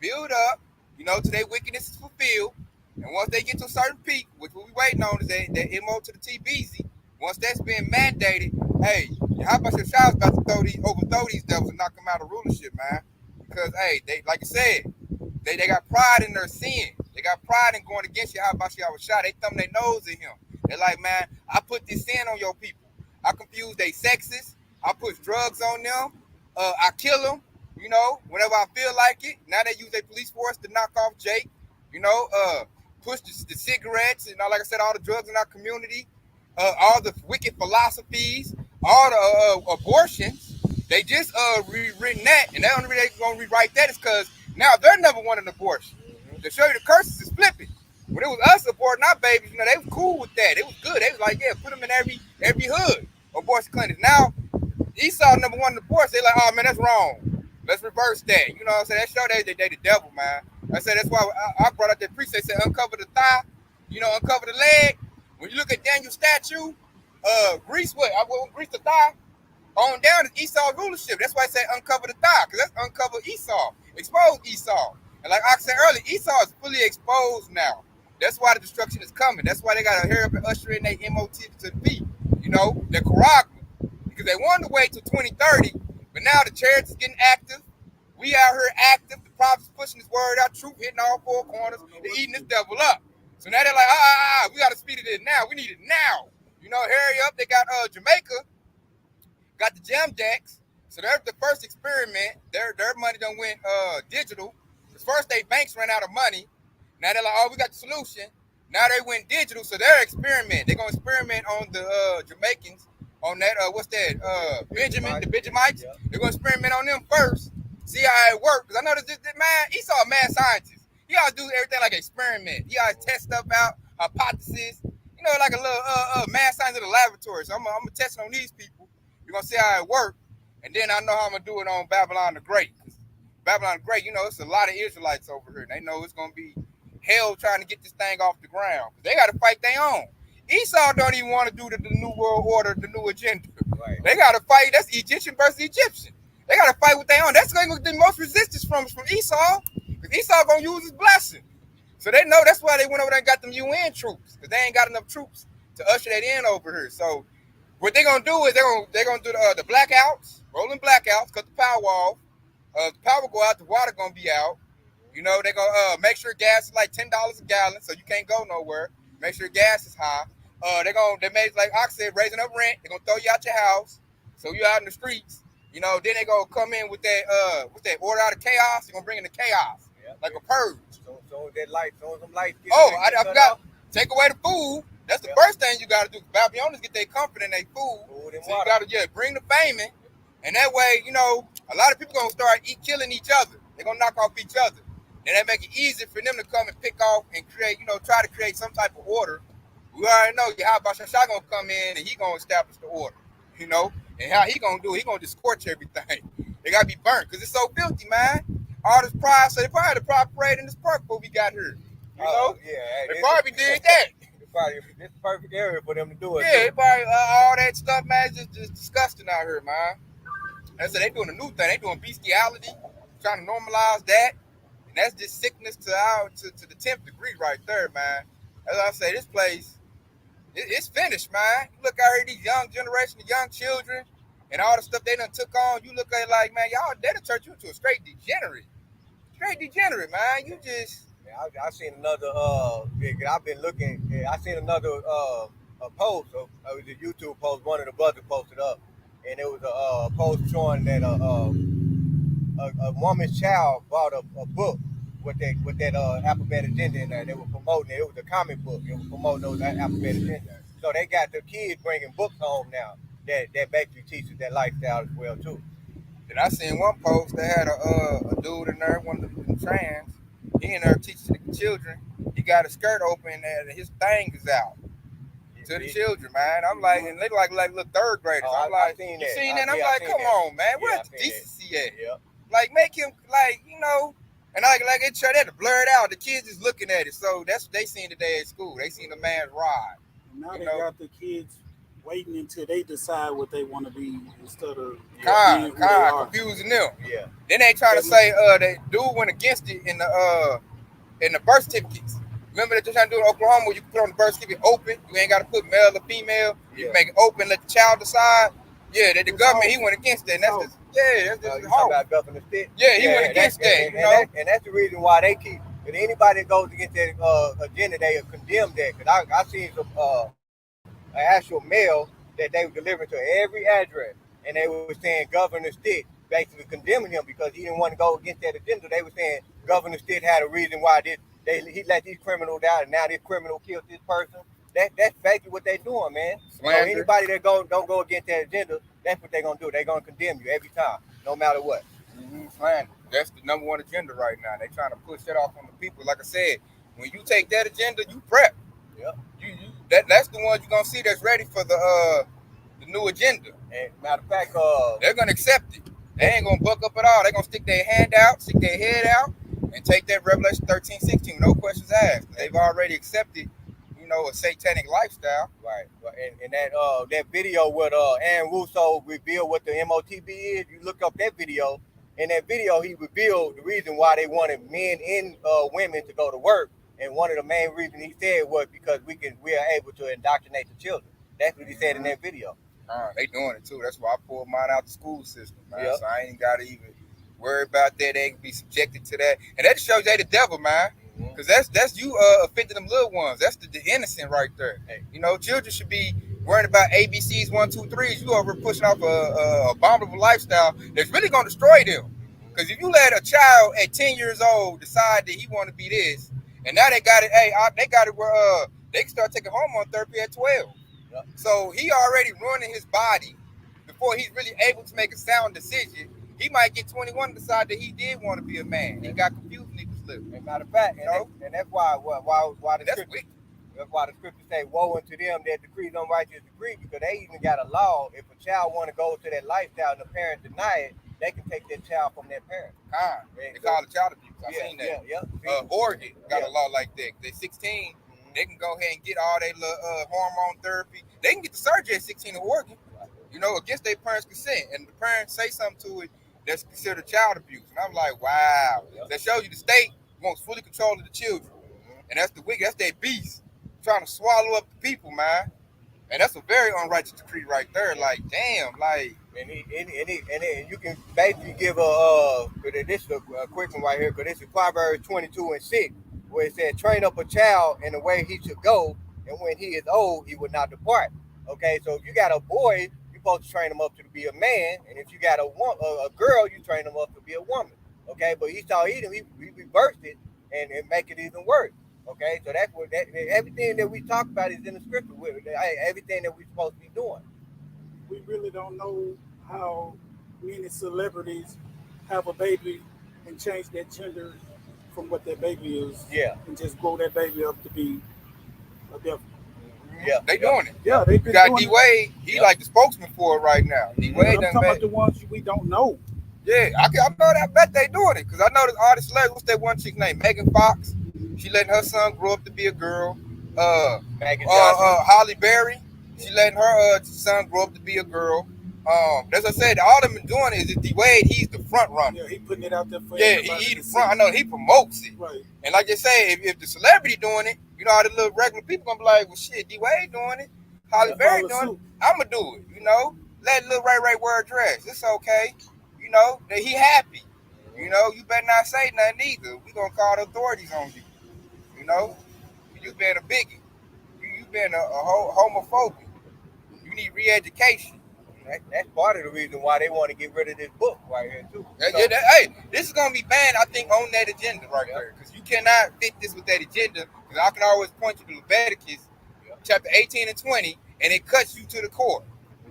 S2: till their wickedness is fulfilled. And once they get to a certain peak, which we'll be waiting on is that MO to the TBZ, once that's been mandated, hey, Yahweh Shashai is about to overthrow these devils and knock them out of rulership, man. Because, hey, they, like I said, they got pride in their sin. They got pride in going against Yahweh Shashai. They thumb their nose at him. They're like, man, I put this sin on your people. I confuse their sexes. I push drugs on them. I kill them, whenever I feel like it. Now they use their police force to knock off Jake, push the cigarettes and like I said, all the drugs in our community, all the wicked philosophies, all the abortions. They just rewritten that, and the only reason they're gonna rewrite that is because now they're never wanting an abortion. To show you the curses is flipping. When it was us aborting our babies, they was cool with that. It was good. They was like, yeah, put them in every hood abortion clinic. Now Esau number one abortion. They like, oh man, that's wrong. Let's reverse that. You know what I'm saying? That show they the devil, man. I said that's why I brought up that precept. Said uncover the thigh, uncover the leg. When you look at Daniel's statue, grease what? I will grease the thigh. On down is Esau's rulership. That's why I say uncover the thigh, because that's uncover Esau, expose Esau. And like I said earlier, Esau is fully exposed now. That's why the destruction is coming. That's why they got to hurry up and usher in their MOT to the P. The Karagma. Because they wanted to wait till 2030, but now the chariots is getting active. We out here active. The prophets pushing this word out, truth hitting all four corners. They're eating this devil up. So now they're like, we got to speed it in now. We need it now. Hurry up. They got Jamaica, got the gem decks. So they're the first experiment. Their money done went digital. Because first they banks ran out of money. Now they're like, we got the solution. Now they went digital, so they're experiment. They're gonna experiment on the Jamaicans, on that the Benjamites. Yeah. They're gonna experiment on them first, see how it works. Because I know this man, Esau a mad scientist. He always do everything like an experiment. He always test stuff out, hypothesis. Like a little mad scientist in the laboratory. So I'm gonna test it on these people. You're gonna see how it works, and then I know how I'm gonna do it on Babylon the Great. Babylon the Great, it's a lot of Israelites over here. They know it's gonna be hell trying to get this thing off the ground. They got to fight their own. Esau don't even want to do the new world order, the new agenda. Right. They got to fight. That's Egyptian versus Egyptian. They got to fight with their own. That's going to get the most resistance from Esau. Because Esau going to use his blessing. So they know that's why they went over there and got them UN troops. Because they ain't got enough troops to usher that in over here. So What they're gonna do is they're gonna do the blackouts, rolling blackouts, cut the power off. The power go out, the water gonna be out. You know, they're gonna make sure gas is like $10 a gallon, so you can't go nowhere. Make sure gas is high. They made, like Ox said, raising up rent. They're gonna throw you out your house, so you out in the streets. You know, then they gonna come in with that order out of chaos. They're gonna bring in the chaos, like a purge.
S4: So that light, so some light.
S2: I forgot. Take away the food. That's the first thing you gotta do. Babylonians get their comfort in their food.
S4: And
S2: So you gotta bring the famine, and that way, you know, a lot of people gonna start killing each other. They're gonna knock off each other. Then that make it easy for them to come and pick off and create, you know, try to create some type of order. We already know Yahweh Shah gonna come in and he gonna establish the order, you know. And how he gonna do it? He gonna just scorch everything. They gotta be burnt because it's so filthy, man. All this pride, so they probably had a pride parade in this park before we got here. You know? They probably did that.
S4: It's the perfect area for them to do it.
S2: Yeah, they probably all that stuff, man, just disgusting out here, man. And so they doing a new thing. They doing bestiality, trying to normalize that. And that's just sickness to the 10th degree right there, man. As I say, this place, it's finished, man. You look out here, these young generation, the young children, and all the stuff they done took on. You look at it like, man, y'all, they done turned you into a straight degenerate. Straight degenerate, man. You just...
S4: I seen another, I've been looking, I seen another a post, it was a YouTube post, one of the brothers posted up, and it was a post showing that a woman's child bought a book with that alphabet agenda in there. They were promoting it. It was a comic book. It was promoting those alphabet agenda. So they got the kids bringing books home now that basically teaches that lifestyle as well too.
S2: And I seen one post that had a dude in there, one of the trans. He in there teaching the children. He got a skirt open and his thing is out to the children, man. I'm like, and they like little third graders. I'm like, you seen that? I'm like, come on, man. Where's the decency at?
S4: Yeah.
S2: Like, make him, like, you know, and like they try to blur it out. The kids is looking at it. So that's what they seen today at school. They seen the man's ride.
S3: Now they got the kids waiting until they decide what they want to be instead of
S2: confusing them.
S4: Yeah.
S2: Then they try to say that dude went against it in the birth certificates. Remember that they're trying to do in Oklahoma where you can put on the birth certificate open. You ain't got to put male or female. You can make it open, let the child decide. Yeah, that the government, he went against that. And that's just, that's just
S4: talking about Governor Stitt.
S2: Yeah, he went against that.
S4: And that's the reason why they keep, if anybody that goes against that agenda, they condemn that. Because I seen some an actual mail that they were delivering to every address, and they were saying Governor Stitt, basically condemning him because he didn't want to go against that agenda. They were saying Governor Stitt had a reason why he let these criminals out, and now this criminal killed this person. That's basically what they're doing, man. Slander. So anybody that don't go against that agenda, that's what they're gonna do. They're gonna condemn you every time, no matter what.
S2: Slander. That's the number one agenda right now. They're trying to push that off on the people. Like I said, when you take that agenda, you prep.
S4: Yeah.
S2: That's the ones you're gonna see that's ready for the new agenda.
S4: And matter of fact,
S2: they're gonna accept it. They ain't gonna buck up at all. They're gonna stick their hand out, stick their head out, and take that Revelation 13:16, no questions asked. They've already accepted, a satanic lifestyle.
S4: Right. And that video with Aaron Russo revealed what the MOTB is. You look up that video. In that video, he revealed the reason why they wanted men and women to go to work. And one of the main reasons he said was because we are able to indoctrinate the children. That's what he said in that video.
S2: They doing it too. That's why I pulled mine out the school system, man.
S4: Yep.
S2: So I ain't gotta even worry about that. They can be subjected to that. And that shows they the devil, man. Because that's you offending them little ones. That's the innocent right there.
S4: Hey.
S2: Children should be worrying about ABCs 1, 2, 3s. You over pushing off a abominable lifestyle that's really gonna destroy them. Because if you let a child at 10 years old decide that he want to be this, and now they got it. They got it where they can start taking hormone therapy at 12.
S4: Yep.
S2: So he already ruining his body before he's really able to make a sound decision. He might get 21 and decide that he did want to be a man. He got confused and he was little.
S4: As a matter of fact, and that's why the scriptures say, "Woe unto them that decrees unrighteous decree," because they even got a law. If a child want to go to that lifestyle and the parent deny it, they can take that child from their parent.
S2: They call it child abuse. I've seen that.
S4: Yeah.
S2: Oregon got a law like that. They're 16. They can go ahead and get all their hormone therapy. They can get the surgery at 16 in Oregon, against their parents' consent. And the parents say something to it that's considered child abuse. And I'm like, wow. That shows you the state wants fully control of the children. And that's the wicked. That's that beast trying to swallow up the people, man. And that's a very unrighteous decree right there. Like, damn, like.
S4: And you can basically give a this is a quick one right here, because this is Proverbs 22:6, where it said, train up a child in the way he should go, and when he is old, he will not depart. Okay, so if you got a boy, you're supposed to train him up to be a man, and if you got a girl, you train him up to be a woman. Okay, but Esau Edom, he reversed it and make it even worse. Okay, so that's what everything that we talk about is in the scripture. Everything that we're supposed to be doing.
S3: We really don't know how many celebrities have a baby and change their gender from what their baby is.
S4: Yeah.
S3: And just grow that baby up to be a devil.
S4: Yeah.
S2: They doing it.
S3: Yeah, they've been
S2: You got
S3: doing
S2: D-Wade. He like the spokesman for it right now. D-Wade
S3: I'm
S2: done
S3: talking
S2: back.
S3: about the ones we don't know.
S2: Yeah, I know that. I bet they doing it, because I know this artist, what's that one chick's name? Megan Fox. She letting her son grow up to be a girl. Holly Berry. She letting her son grow up to be a girl. As I said, all them been doing is D-Wade. He's the front runner.
S3: Yeah, he putting it out there for
S2: Yeah,
S3: everybody
S2: he
S3: to
S2: the
S3: see.
S2: front. I know he promotes it.
S3: Right.
S2: And like they say, if the celebrity doing it, you know how the little regular people gonna be like, well, shit, D-Wade doing it, Holly Berry doing it, I'ma do it. You know, let little Ray wear a dress. It's okay. You know that he happy. You know, you better not say nothing either. We gonna call the authorities on you. You know, you been a bigot. You been a homophobic. You need re-education.
S4: That's part of the reason why they want to get rid of this book right here too.
S2: Hey, this is gonna be banned, I think, on that agenda right there, because you cannot fit this with that agenda. Because I can always point you to Leviticus, chapter 18 and 20, and it cuts you to the core.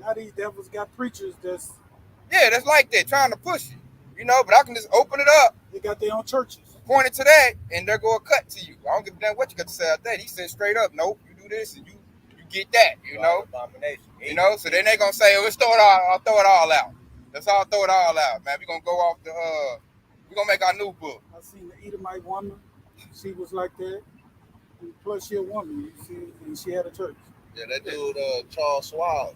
S3: Now these devils got preachers that's
S2: like that, trying to push it. You know, but I can just open it up.
S3: They got their own churches.
S2: Point it to that, and they're going to cut to you. I don't give a damn what you got to say out there. He said straight up, nope, you do this and you get that, you know.
S4: Abomination.
S2: You know, so then they're going to say, oh, let's throw it all, I'll throw it all out. Let's all throw it all out, man. We're going to go off the, we're going to make our new book.
S3: I seen the Edomite woman. She was like that. And plus, she a woman. You see, and she had a church.
S1: Yeah, that dude, Carl Schwab,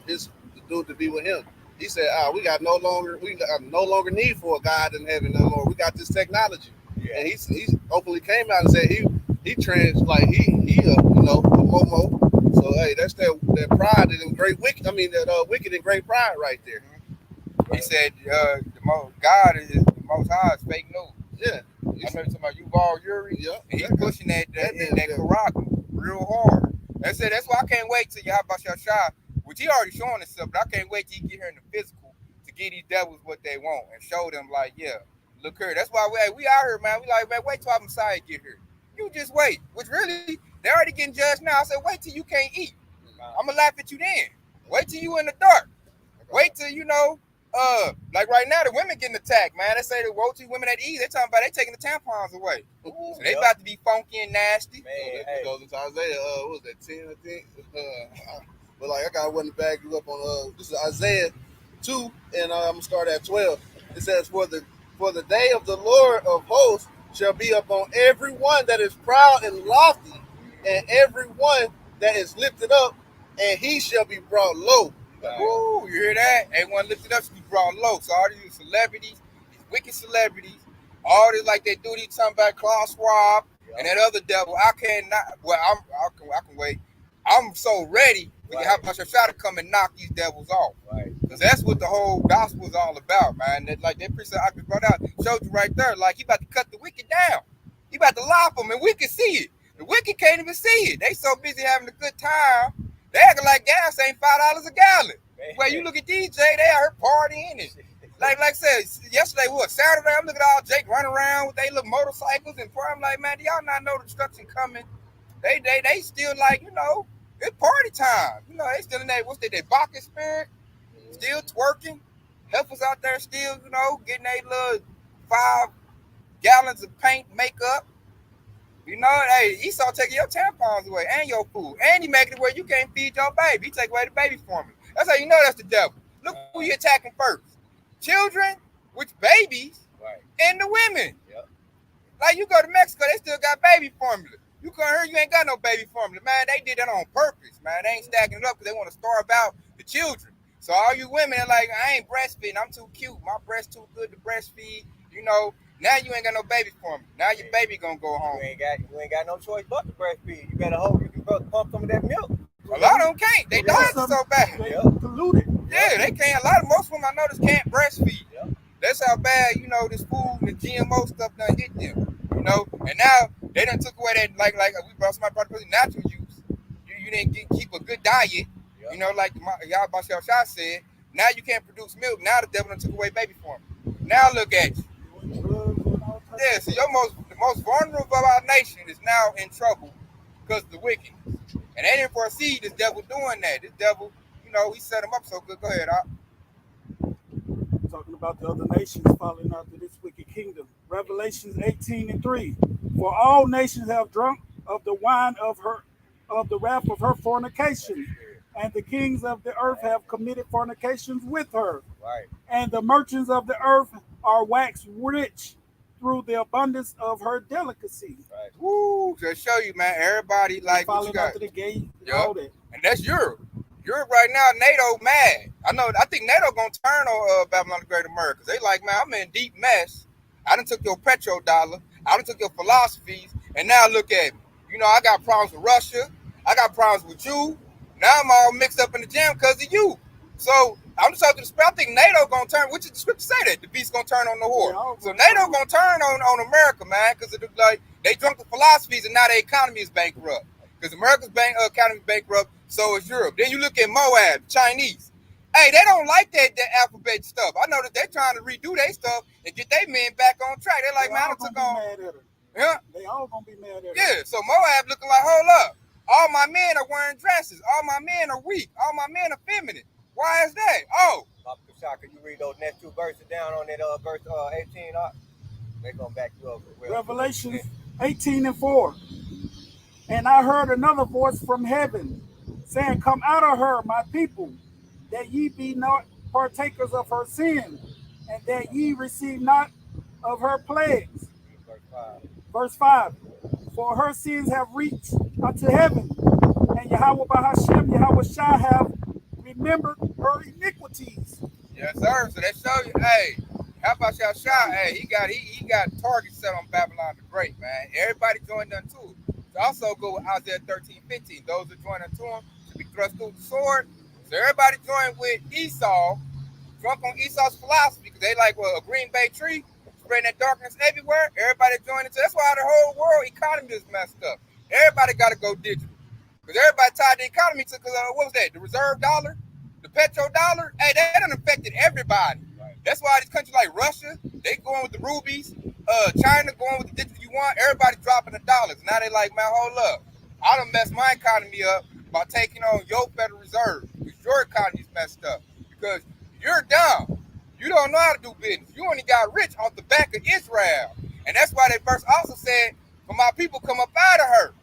S1: the dude to be with him. He said, we got no longer need for a God in heaven no more. We got this technology. Yeah. And he's openly came out and said he trans, like he a momo. So hey, that's that pride and great wicked. I mean that wicked and great pride right there.
S2: He said God is the Most High is fake news.
S1: Yeah.
S2: I know you're talking about Yuval Uri.
S1: Yeah.
S2: And he's pushing that Quran real hard. That's why I can't wait till you have about your shot, which he already showing himself, but I can't wait till you get here in the physical to give these devils what they want and show them like, yeah, look here. That's why we out here, man. We like, man, wait till our Messiah get here. You just wait. Which really, they're already getting judged now. I said, wait till you can't eat. I'm gonna laugh at you then. Wait till you in the dark. Wait till like right now the women getting attacked, man. They say the woke women that eat, they're talking about they taking the tampons away. So they about to be funky and nasty.
S1: Man, that goes into Isaiah, what was that, 10, I think? But like I got one to back you up on this is Isaiah 2, and I'm gonna start at 12. It says, For the day of the Lord of hosts shall be upon everyone that is proud and lofty, and everyone that is lifted up, and he shall be brought low.
S2: Woo, you hear that? Everyone lifted up should be brought low. So all these celebrities, these wicked celebrities, all this like they do, these talking about Klaus Schwab and that other devil. I cannot. Well, I can wait. I'm so ready to have my shot to come and knock these devils off. Right. Because that's what the whole gospel is all about, man. That, like that preacher I just brought out showed you right there. Like he about to cut the wicked down. He about to lop them, and we can see it. The wicked can't even see it. They so busy having a good time. They acting like gas ain't $5 a gallon. Well, you look at DJ, they out here partying and like I said yesterday, Saturday, I'm looking at all Jake running around with their little motorcycles and I'm like, man, do y'all not know the destruction coming? They still like, it's party time. They still in that Bacchus spirit, still twerking. Heifers out there still, getting a little 5 gallons of paint, makeup. Hey, Esau taking your tampons away and your food. And he making it where you can't feed your baby. He take away the baby formula. That's how you know that's the devil. Look who you attacking first. Children, which babies, and the women. Yep. Like you go to Mexico, they still got baby formula. You come here, you ain't got no baby formula. Man, they did that on purpose, man. They ain't stacking it up because they want to starve out the children. So all you women are like, I ain't breastfeeding. I'm too cute. My breast too good to breastfeed. Now you ain't got no baby formula. Now your baby gonna go home.
S4: You ain't got no choice but to breastfeed. You better hope you can pump some of that milk
S2: A lot of them can't. They diet so bad.
S3: They polluted.
S2: Yeah, they can't. Most of them I notice can't breastfeed. Yeah. That's how bad, this food and the GMO stuff done hit them. And now they done took away that like we brought somebody brought the natural use. You didn't keep a good diet. Yeah. Like y'all Bashar Shah said. Now you can't produce milk. Now the devil done took away baby formula. Now look at you. Yeah, see, the most vulnerable of our nation is now in trouble because of the wickedness. And they didn't foresee this devil doing that. This devil, he set him up so good. Go ahead, Op.
S3: Talking about the other nations following after this wicked kingdom. Revelations 18:3. For all nations have drunk of the wine of the wrath of her fornication, and the kings of the earth have committed fornications with her.
S4: Right.
S3: And the merchants of the earth are waxed rich through the abundance of her delicacy.
S2: Right. Woo! To show you, man, everybody like what you got.
S3: After the gate,
S2: all that. And that's Europe. Europe right now, NATO mad. I think NATO gonna turn on Babylon the Great America. They like, man, I'm in deep mess. I done took your petrodollar. I done took your philosophies, and now look at me. I got problems with Russia. I got problems with you. Now I'm all mixed up in the jam because of you. So I'm just talking to the spirit. I think NATO gonna turn, which is the scripture say that the beast gonna turn on the whore. Yeah, so NATO gonna turn on America, man, because they drunk the philosophies and now their economy is bankrupt. Because America's economy is bankrupt, so is Europe. Then you look at Moab, Chinese. Hey, they don't like that alphabet stuff. I know that they're trying to redo their stuff and get their men back on track. They're like, man, I took on. Yeah.
S3: They all gonna be mad at her.
S2: Yeah, so Moab looking like, hold up. All my men are wearing dresses. All my men are weak. All my men are feminine. Why is that? Oh.
S4: Papa Kashaka, you read those next two verses down on that verse 18. They're going to back you up.
S3: Revelation 18:4. And I heard another voice from heaven saying, come out of her, my people, that ye be not partakers of her sin, and that ye receive not of her plagues. Verse 5. For her sins have reached unto heaven, and Yahweh Bahashem, Yahweh Shah have remembered her iniquities.
S2: Yes, sir. So that show you, hey, how about y'all Shah? Hey, he got targets set on Babylon the Great, man. Everybody joined them too. So also go with Isaiah 13:15. Those that join unto him should be thrust through the sword. So everybody joined with Esau, drunk on Esau's philosophy, because they like a Green Bay tree, spreading that darkness everywhere. Everybody joined into. That's why the whole world economy is messed up. Everybody got to go digital. Because everybody tied the economy to, what was that? The reserve dollar? The petrodollar? Hey, that done affected everybody. Right. That's why these countries like Russia, they going with the rubies. China going with the digital you want. Everybody dropping the dollars. Now they like, man, hold up. I done messed my economy up by taking on your Federal Reserve. Because your economy's messed up. Because you're dumb. You don't know how to do business. You only got rich off the back of Israel. And that's why that verse also said, for my people come up out of her.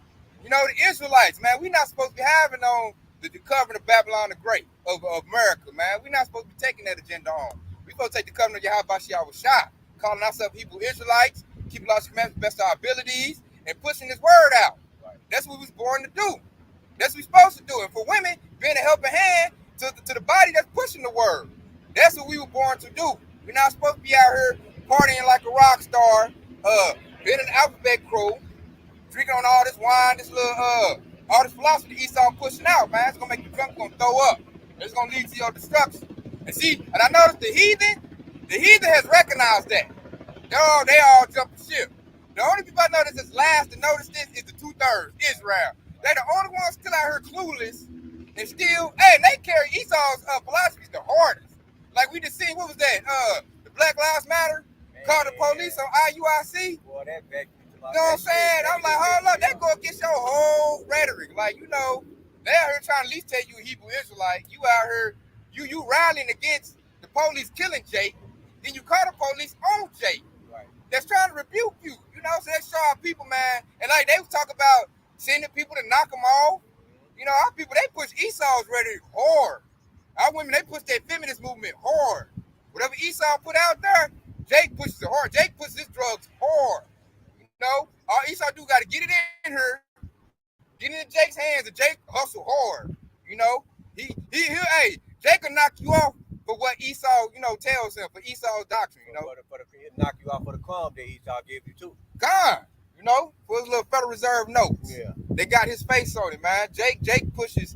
S2: The Israelites, man, we're not supposed to be having on the covenant of Babylon the Great of America, man. We're not supposed to be taking that agenda on. We're supposed to take the covenant of Yahweh Yahweh Shah, calling ourselves Hebrew Israelites, keeping God's commandments best of our abilities, and pushing his word out. Right. That's what we was born to do. That's what we're supposed to do. And for women, being a helping hand to the body that's pushing the word. That's what we were born to do. We're not supposed to be out here partying like a rock star, being an alphabet crew, drinking on all this wine, all this philosophy that Esau pushing out, man. It's gonna make you drunk, gonna throw up. It's gonna lead to your destruction. And I noticed the heathen has recognized that. They all jumping ship. The only people I know that's last to notice this is the 2/3, Israel. They're the only ones still out here clueless and still, hey, they carry Esau's philosophies the hardest. Like we just seen, what was that? The Black Lives Matter, called the police on IUIC.
S4: Boy, that back.
S2: You know what I'm saying? I'm like, hold up, that go against your whole rhetoric. Like, they out here trying to at least tell you a Hebrew Israelite. You out here, you rallying against the police killing Jake, then you call the police on Jake. Right. That's trying to rebuke you. So they show our people, man. And like they talk about sending people to knock them off. Our people, they push Esau's rhetoric hard. Our women, they push that feminist movement hard. Whatever Esau put out there, Jake pushes it hard. Jake pushes his drugs hard. All Esau do got to get it in her, get it in Jake's hands, and Jake hustle hard. He Jake will knock you off for what Esau, tells him, for Esau's doctrine,
S4: knock you off for the crumb that Esau gave you too.
S2: God, for his little Federal Reserve notes. Yeah. They got his face on it, man. Jake pushes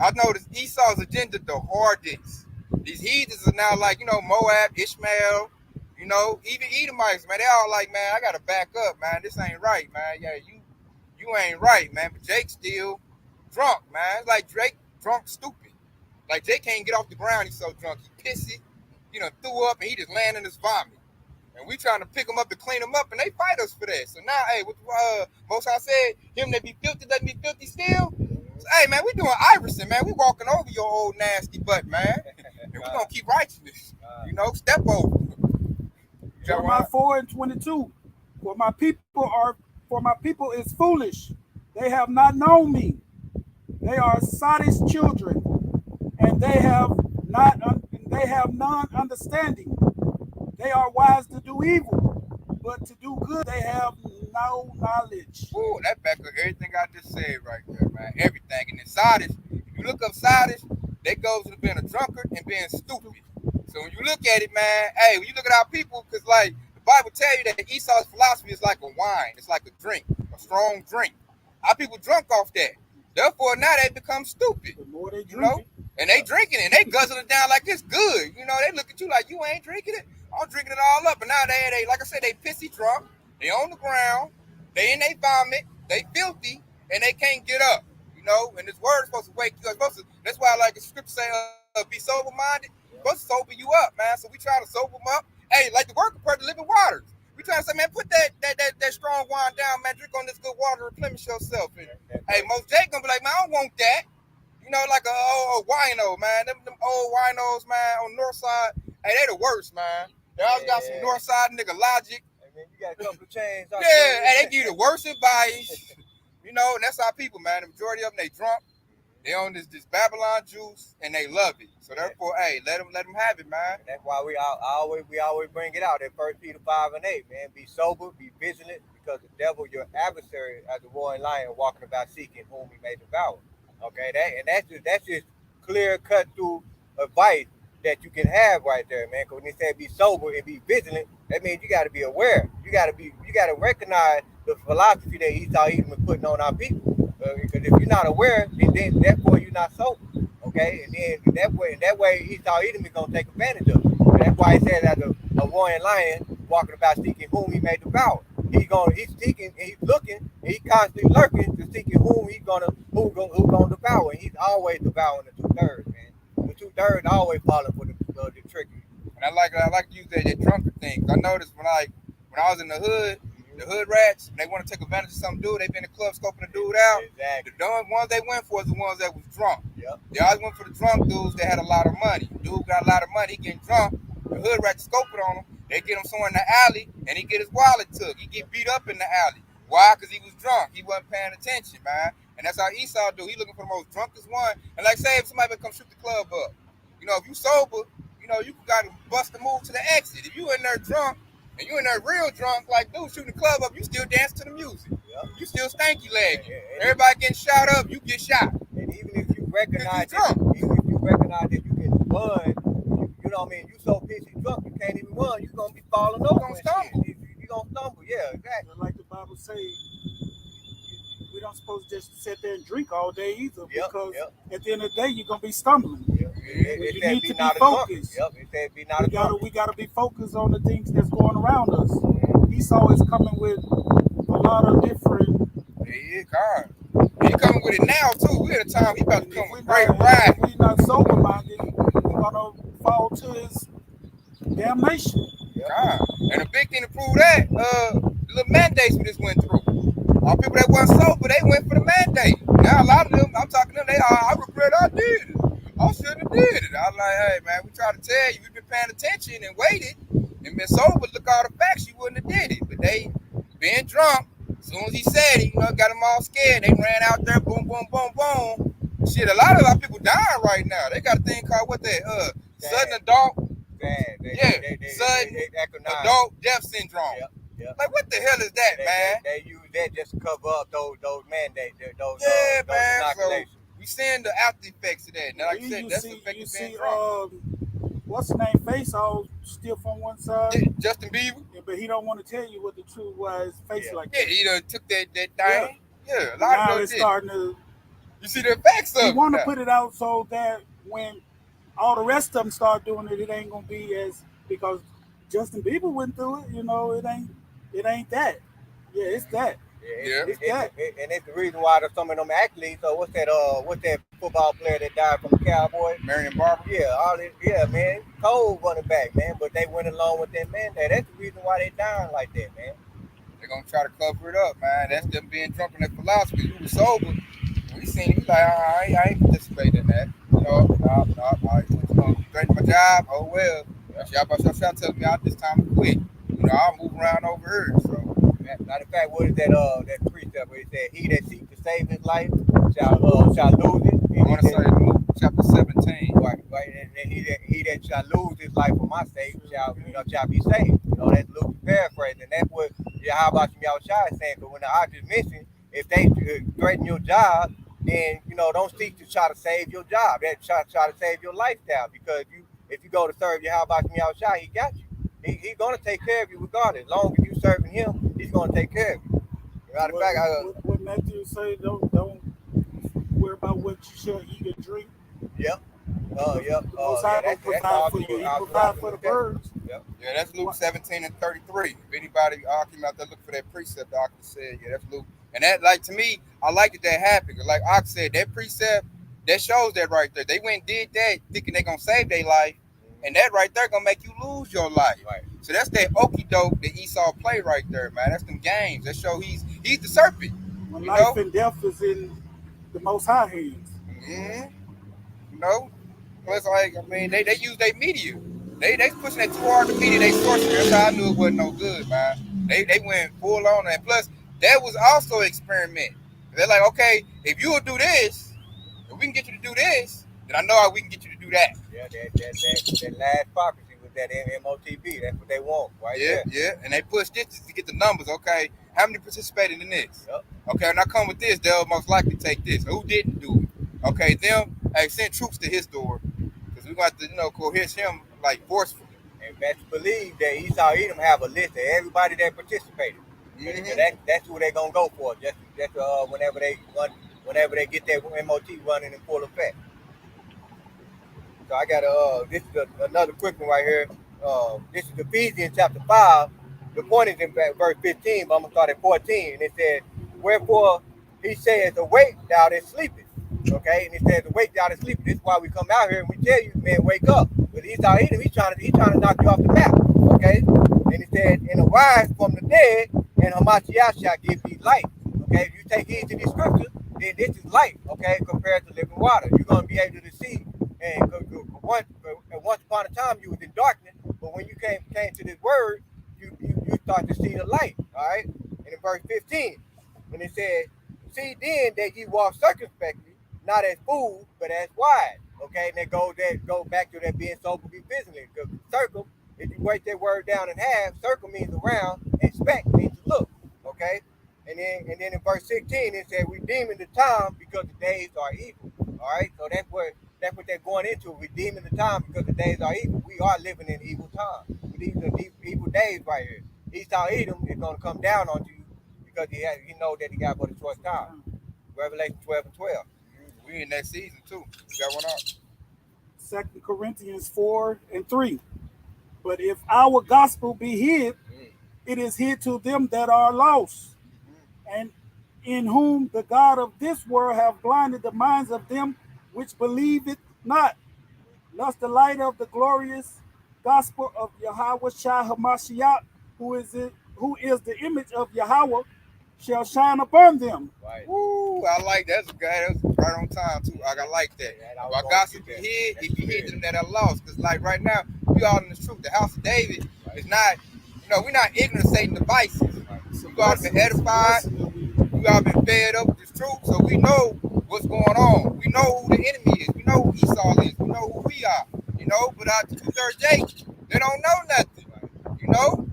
S2: I noticed Esau's agenda the hardest. These heathens are now like, Moab, Ishmael, even Edomites, man. They all like, man, I gotta back up, man. This ain't right, man. Yeah, you ain't right, man. But Jake's still drunk, man. It's like Drake drunk stupid. Like Jake can't get off the ground, he's so drunk. He pissy, threw up and he just laying in his vomit. And we trying to pick him up to clean him up, and they fight us for that. So now, hey, what Most High said, him that be filthy, let me filthy still. So, hey, man, we doing Iverson, man. We walking over your old nasty butt, man. And we gonna keep righteousness. Step over.
S3: Jeremiah 4:22. For my people is foolish. They have not known me. They are Sodom's children, and they have none understanding. They are wise to do evil, but to do good they have no knowledge.
S2: Ooh, that back up everything I just said right there, man. Everything. And then Sardis, if you look up Sardis, that goes with being a drunkard and being stupid. So when you look at it, man, hey, when you look at our people, because like the Bible tell you that Esau's philosophy is like a wine. It's like a drink, a strong drink. Our people drunk off that. Therefore, now they become stupid.
S3: The more they drink,
S2: and they drinking it, and they guzzling it down like it's good. They look at you like you ain't drinking it. I'm drinking it all up, and now they like I said, they pissy drunk. They on the ground. They in they vomit. They filthy, and they can't get up. And this word is supposed to wake you up. That's why, like the scripture say, be sober minded. Supposed to sober you up, man. So we try to sober them up. Hey, like the word compared to living waters. We trying to say, man, put that strong wine down, man. Drink on this good water, replenish yourself. And, hey, most Jake gonna be like, man, I don't want that. Like a wino, man. Them old winos, man, on the north side. Hey, they the worst, man. They always got some north side nigga logic.
S4: Man, you got a couple of chains.
S2: Yeah, and they give you the worst advice. And that's our people, man. The majority of them, they drunk. They own this Babylon juice, and they love it. So therefore, hey, let them have it, man.
S4: And that's why we always bring it out. That 1 Peter 5:8, man. Be sober, be vigilant, because the devil, your adversary, as the roaring lion, walking about seeking whom he may devour. Okay, that's just clear cut through advice that you can have right there, man. Because when they say be sober and be vigilant, that means you got to be aware. You got to recognize the philosophy that Esau Edom is putting on our people. Because if you're not aware, then therefore you're not sober. Okay, and then that way Esau Edom is gonna take advantage of it. And that's why he says as a roaring lion walking about seeking whom he may devour. He's seeking and he's looking and he's constantly lurking to seeking who's gonna devour. And he's always devouring the 2/3, man. The 2/3 always falling for the tricky.
S2: And I like to use that drunkard thing. I noticed when I was in the hood rats, they want to take advantage of some dude. They been in the club scoping the dude out.
S4: Exactly.
S2: The ones they went for is the ones that was drunk.
S4: Yep.
S2: They always went for the drunk dudes that had a lot of money. Dude got a lot of money, he getting drunk. The hood rats scoping on him. They get him somewhere in the alley, and he get his wallet took. He get beat up in the alley. Why? Because he was drunk. He wasn't paying attention, man. And that's how Esau do. He looking for the most drunkest one. And like say if somebody come shoot the club up, if you sober, you got to bust the move to the exit. If you in there drunk, and you in there real drunk, like dude shooting the club up, you still dance to the music.
S4: Yep.
S2: You still stanky leg. Everybody getting shot up, you get shot.
S4: And even if you recognize that you can run, you know what I mean, you so pissy drunk you can't even run, you're gonna be falling over.
S2: You're gonna stumble.
S4: You're gonna stumble, yeah, exactly.
S3: Like the Bible say, we don't supposed to just sit there and drink all day either, because at the end of the day you're gonna be stumbling. You need to be focused. We gotta be focused on the things that's going around us. Esau is coming with a lot of different.
S2: He coming with it now too. We're at a time he about to come with great ride.
S3: If we're not sober minded, we're gonna fall to his damnation.
S2: God. And the big thing to prove that, the little mandates we just went through. All people that wasn't sober, they went for the mandate. Now a lot of them, I'm talking to them, I regret I did it. I shouldn't have did it. I was like, hey man, we try to tell you, we've been paying attention and waited and been sober. Look all the facts, you wouldn't have did it. But they being drunk, as soon as he said it, got them all scared. They ran out there, boom, boom, boom, boom. Shit, a lot of our people dying right now. They got a thing called sudden adult. Sudden adult death syndrome.
S4: Yep.
S2: Like what the hell is that, man?
S4: They use that just to cover up those mandates, those
S2: man.
S4: inoculations.
S2: So we seeing the after effects of that. Now, like I said, that's the effect of being drunk.
S3: What's the name? Face all still from one side.
S2: Yeah, Justin Bieber.
S3: Yeah, but he don't want to tell you what the truth was. Face like
S2: that. Yeah, he done took that thing. Yeah, a lot
S3: now
S2: of
S3: it's starting to
S2: You see the effects of
S3: We
S2: it.
S3: want to
S2: now.
S3: put it out so that when all the rest of them start doing it, it ain't gonna be as because Justin Bieber went through it. You know, it ain't that. Yeah, it's that.
S2: Yeah.
S4: And it's the reason why there's some of them athletes. So what's that football player that died from the Cowboys?
S2: Marion Barber.
S4: Yeah, man, cold running back, man. But they went along with that man there. That's the reason why they dying like that, man.
S2: They're gonna try to cover it up, man. That's them being drunk in that philosophy. You was sober. We seen you like, I ain't participating in that. I was gonna threaten my job. Oh well. Y'all telling me out this time to quit. I'll move around over here. So
S4: Matter of fact, what is that precept where it said, "He that seeks to save his life shall lose it."
S2: I want to say Luke chapter 17.
S4: Right, and he that shall lose his life for my sake shall be saved. That's Luke's paraphrase, and that's what Yahweh Shai is saying. Because when I just mentioned, if they threaten your job, then don't seek to try to save your job. That try to save your lifestyle. Because if you go to serve Yahweh Shai, he got you. He's gonna take care of you regardless. As long as you serving him, he's gonna take care of you. Matter of fact,
S3: what Matthew say, don't worry about what you shall eat or drink.
S4: Yep.
S3: Most High will provide for you. He provide for the birds.
S4: Yep.
S2: Yeah, that's Luke 17 and 33. If anybody came out there looking for that precept, Ox said, yeah, that's Luke. And that, like, to me, I like that happened. Like Ox said, that precept, that shows that right there. They went and did that thinking they're going to save their life. And that right there going to make you lose your life.
S4: Right.
S2: So that's that okie doke that Esau play right there, man. That's them games. That show he's the serpent.
S3: When life and death is in the Most High hands.
S2: Mm-hmm. Plus, they use their media. They pushing that too hard to media. They sorcery. That's how I knew it wasn't no good, man. They went full on that. Plus, that was also an experiment. They're like, okay, if you will do this, if we can get you to do this, then I know how we can get you to do that.
S4: Yeah, that last prophecy was that MOTB. That's what they want, right?
S2: Yeah. And they push this to get the numbers. Okay, how many participated in this?
S4: Yep.
S2: Okay, when I come with this, they'll most likely take this. Who didn't do it? Okay, send troops to his door because we're going to have to, coerce him like forcefully.
S4: And best believe that Esau Edom have a list of everybody that participated. Mm-hmm. That's who they're gonna go for. Just whenever they get their MOT running in full effect. So I got this is another quick one right here. This is Ephesians chapter 5. The point is in verse 15, but I'm gonna start at 14. And it says, "Wherefore he says, awake thou that sleepest." Okay, and it says, "Awake thou that sleepest." This is why we come out here and we tell you, man, wake up. But Esau Edom, he's trying to knock you off the map. Okay, and it said, "And arise from the dead, and Hamashiach shall give thee light." Okay, if you take heed to these scriptures, then this is light. Okay, compared to living water, you're gonna be able to see. And once upon a time, you was in darkness, but when you came to this word, you start to see the light. All right, and in verse 15, when it said, "See then that ye walk circumspectly, not as fools, but as wise." Okay, and that go back to that being sober, be vigilant. Because circle, if you break that word down in half, circle means around, and spec means to look. Okay, and then in verse 16 it said, "Redeeming the time because the days are evil." All right, so that's what they're going into, redeeming the time because the days are evil. We are living in evil times. These are evil days right here. Esau Edom is going to come down on you because he know that he got but a short time. Revelation 12 and 12.
S2: We in that season too. We got one out.
S3: 2 Corinthians 4 and 3. But if our gospel be hid, it is hid to them that are lost, and in whom the God of this world have blinded the minds of them which believe it not, lest the light of the glorious gospel of Yahweh Shai Hamashiach, who is the image of Yahweh, shall shine upon them.
S4: Right.
S2: Ooh, I like that. That's right on time too. I like that. Our gospel be hid, if you hid them that are lost. Because like right now, we all in the truth. The house of David is not, we're not ignorant of Satan's devices. We've all been edified. We've all been fed up with this truth. So we know what's going on. We know who the enemy is. We know who Esau is. We know who we are. But out the 2/3 Jake, they don't know nothing.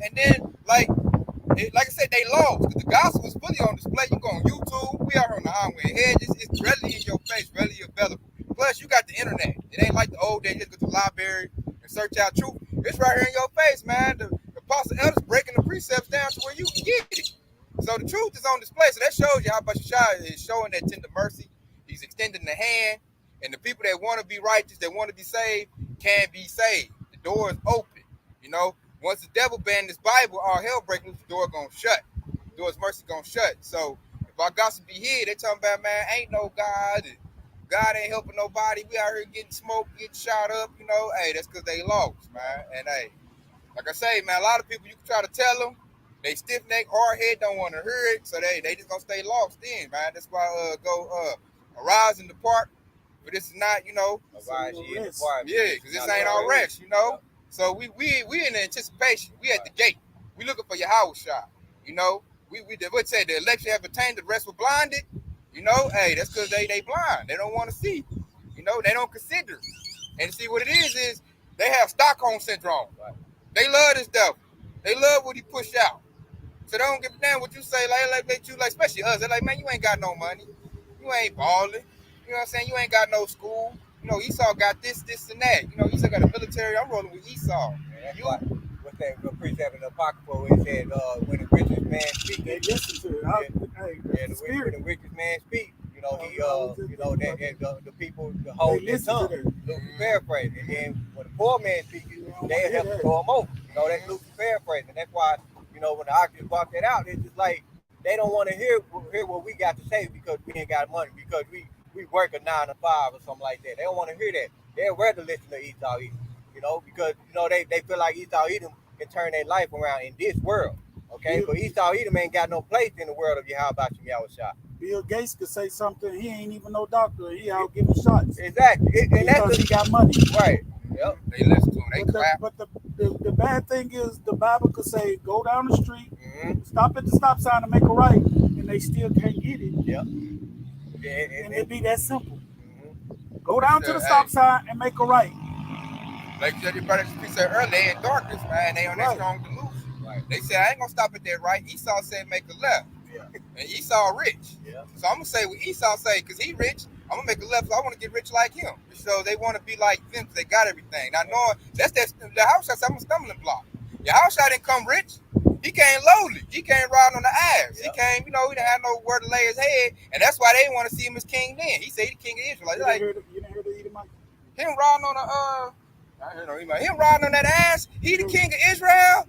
S2: And then like I said, they lost because the gospel is fully on display. You go on YouTube, we are on the highway and hedges. It's readily in your face, readily available. Plus, you got the internet. It ain't like the old days. Just go to the library and search out truth. It's right here in your face, man. The apostle elders breaking the precepts down to where you can get it. So the truth is on display. So that shows you how much Shai is showing that tender mercy. He's extending the hand, and the people that want to be righteous, that want to be saved, can be saved. The door is open. You know, once the devil banned this Bible, all hell break loose, the door gonna shut. The door's mercy gonna shut. So if our gospel be here, they talking about, man, ain't no God. God ain't helping nobody. We out here getting smoked, getting shot up. You know, hey, that's because they lost, man. And hey, like I say, man, a lot of people, you can try to tell them, they stiff neck, hard head, don't want to hear it, so they just gonna stay lost in, man. That's why arise and depart. But this is not, you know,
S4: Arise ye and depart.
S2: yeah, because this ain't our rest, you know. So we in anticipation. We at the gate. We looking for Yahweh shot. You know, we would say the election have attained, the rest were blinded. You know, hey, that's because they blind. They don't want to see. You know, they don't consider. And see what it is they have Stockholm syndrome. Right. They love this devil. They love what he push out. So they don't give a damn what you say. Like you, like especially us. They're like, man, you ain't got no money. You ain't balling. You know what I'm saying? You ain't got no school. You know, Esau got this, and that. You know, Esau got a military. I'm rolling with Esau.
S4: That's why, what's that precept in the Apocrypha where it said, when the richest man speaks,
S3: They listen to it.
S4: When the richest man speaks, you know, the people, the whole their tongue. Luke's paraphrase. And then when the poor man speaks, they have to throw him over. You know, that's Luke's paraphrase. And that's why, you know, when the Oculus brought that out, it's just like they don't want to hear what we got to say because we ain't got money, because we work a 9 to 5 or something like that. They don't want to hear that. They'd rather listen to Esau Edom, you know, because, you know, they feel like Esau Edom can turn their life around in this world. Okay, but Esau Edom ain't got no place in the world of Yahweh Yahweh Shah.
S3: Bill Gates could say something. He ain't even no doctor. He out giving shots.
S4: Exactly. And that's
S3: he got money.
S4: Right. Yep.
S2: They listen to him. They clap.
S3: But the bad thing is the Bible could say, go down the street, stop at the stop sign and make a right, and they still can't get it.
S4: Yep.
S3: And it'd be that simple. Go down to the stop sign and make a right.
S2: Like Judge Brothers said earlier, they in darkness, man. They on that strong delusion. Right. They said, I ain't gonna stop at that right. Esau said make a left. Yeah. And Esau rich. Yeah. So I'm gonna say what Esau say, because he rich, I'm gonna make a left, so I want to get rich like him. So they want to be like them, because they got everything. Now knowing that's the house shot, I'm a stumbling block. Your house shot didn't come rich. He came lowly. He came riding on the ass. He came, you know, he didn't have nowhere to lay his head, and that's why they didn't want to see him as king then. He said he the king of Israel.
S3: You didn't hear the Edomite?
S2: Him riding on him riding on that ass. He the king of Israel.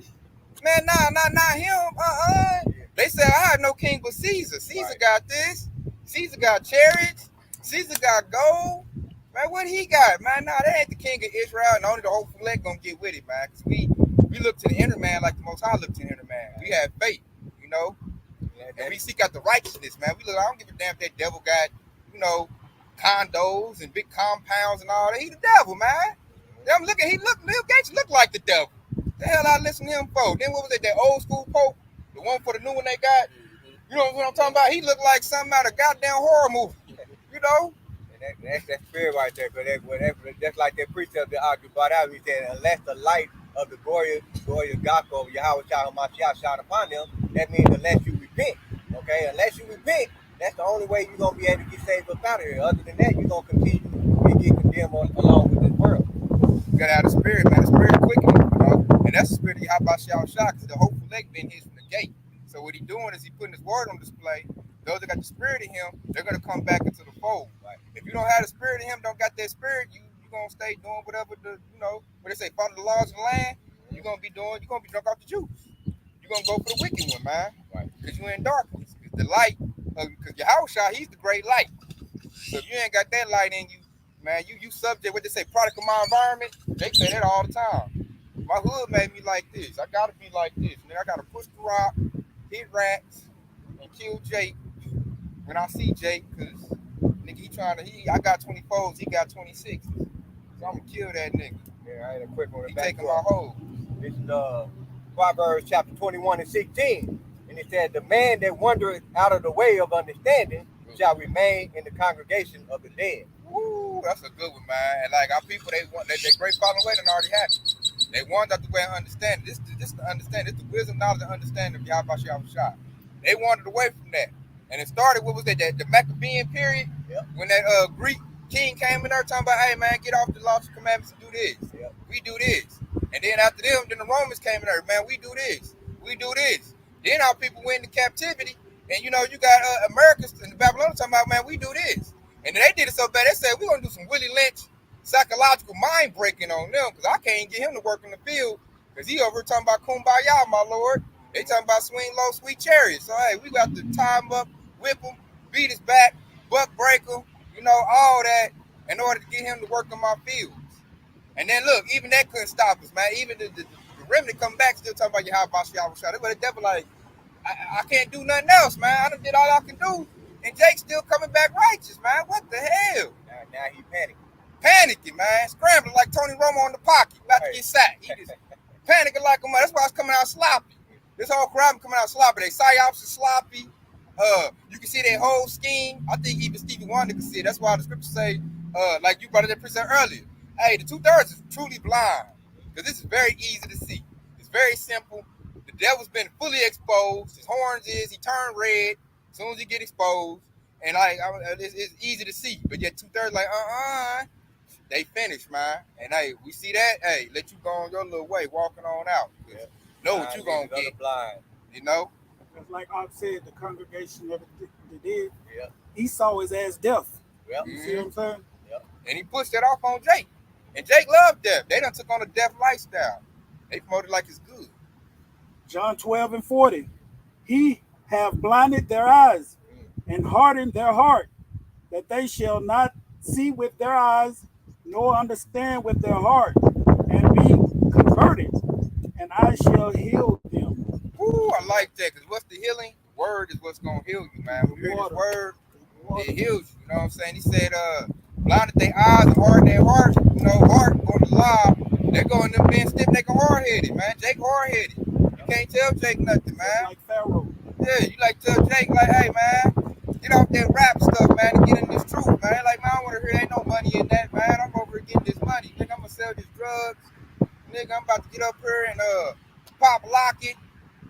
S2: Man, not him. They said I have no king but Caesar. Caesar got this. Caesar got chariots. Caesar got gold. Man, what he got? Man, that ain't the king of Israel, and only the whole fleck gonna get with it, man. Cause we look to the inner man like the Most High looked to the inner man. We have faith, you know, and we seek out the righteousness, man. We look. I don't give a damn if that devil got, you know, condos and big compounds and all that. He the devil, man. I'm looking. Bill Gates look like the devil. The hell I listen to him for? Then what was it? That old school Pope, the one for the new one they got. You know what I'm talking about? He looked like something out of goddamn horror movie. You know.
S4: That's that spirit right there, because that's like that precept that argued about out. He said, unless the light of the glorious gospel of Yahweh Shah shine upon them, that means unless you repent. Okay, unless you repent, that's the only way you're gonna be able to get saved up out of here. Other than that, you're gonna continue to get condemned along with this world.
S2: You gotta have the spirit, man. The spirit quickening, you know, and that's the spirit of Yahweh Shah, because the whole leg been his from the gate. So what he doing is he putting his word on display. Those that got the spirit in him, they're gonna come back into the fold. Right? If you don't have the spirit in him, don't got that spirit, you gonna stay doing whatever what they say, follow the laws of the land. You're gonna be drunk off the juice. You're gonna go for the wicked one, man. Right? Because you in darkness. Because the light, because Yahweh, he's the great light. So if you ain't got that light in you, man, you subject what they say, product of my environment. They say that all the time. My hood made me like this. I gotta be like this. Man, I gotta push the rock, hit rats, and kill Jake when I see Jake, because nigga, I got 24s, he got 26s. So I'm gonna kill that nigga.
S4: Yeah, I ain't a quick one.
S2: He taking my hoe.
S4: This is Proverbs chapter 21 and 16. And it said, the man that wandereth out of the way of understanding shall remain in the congregation of the dead.
S2: Ooh, that's a good one, man. And like our people, they great following way done already happened. They wandered out the way of understanding. This the understanding. This the wisdom, knowledge, and understanding of Yahweh Shah. They wandered away from that. And it started, what was it, the Maccabean period? Yep. When that Greek king came in there talking about, hey man, get off the laws and commandments and do this. Yep. We do this. And then after them, then the Romans came in there, man, we do this. We do this. Then our people went into captivity. And you got Americans and the Babylonians talking about, man, we do this. And then they did it so bad, they said, we're going to do some Willie Lynch psychological mind breaking on them because I can't get him to work in the field because he over talking about kumbaya, my lord. They talking about swing low, sweet chariots. So, hey, we got to tie him up, whip him, beat his back, buck break him, all that in order to get him to work in my fields. And then, look, even that couldn't stop us, man. Even the remnant come back still talking about your how about y'all shot. But the devil like, I can't do nothing else, man. I done did all I can do. And Jake's still coming back righteous, man. What the hell?
S4: Now he panicking.
S2: Panicking, man. Scrambling like Tony Romo in the pocket. About to get sacked. He just panicking like a man. That's why it's coming out sloppy. This whole crowd coming out sloppy. They psyops are sloppy. You can see their whole scheme. I think even Stevie Wonder can see it. That's why the scriptures say, like you brought it up earlier, hey, the 2/3 is truly blind. Because this is very easy to see. It's very simple. The devil's been fully exposed. His horns he turned red as soon as he get exposed. And it's easy to see. But yet 2/3 like, they finished, man. And hey, we see that. Hey, let you go on your little way, walking on out. Yeah. Know what you gonna get. Blind.
S3: Because like I said, the congregation of the dead, he saw his ass death.
S4: Yep.
S3: You see what I'm saying?
S2: Yep. And he pushed that off on Jake. And Jake loved death. They done took on a death lifestyle. They promoted like it's good.
S3: John 12:40. He have blinded their eyes and hardened their heart, that they shall not see with their eyes, nor understand with their heart, and be converted, and I shall heal them.
S2: Ooh, I like that, because what's the healing? The word is what's going to heal you, man. When you hear this word, it heals you. You know what I'm saying? He said, blinded their eyes and hardened their heart. Heart going to lie. They're going to being stiff, they hard-headed, man. Jake hard-headed. You can't tell Jake nothing, man.
S3: Like Pharaoh.
S2: Yeah, you like tell Jake, like, hey, man, get off that rap stuff, man, and get in this truth, man. Like, man, I don't want to hear, ain't no money in that, man. I'm over here getting this money. Nigga, I'm going to sell these drugs. Nigga, I'm about to get up here and pop lock it.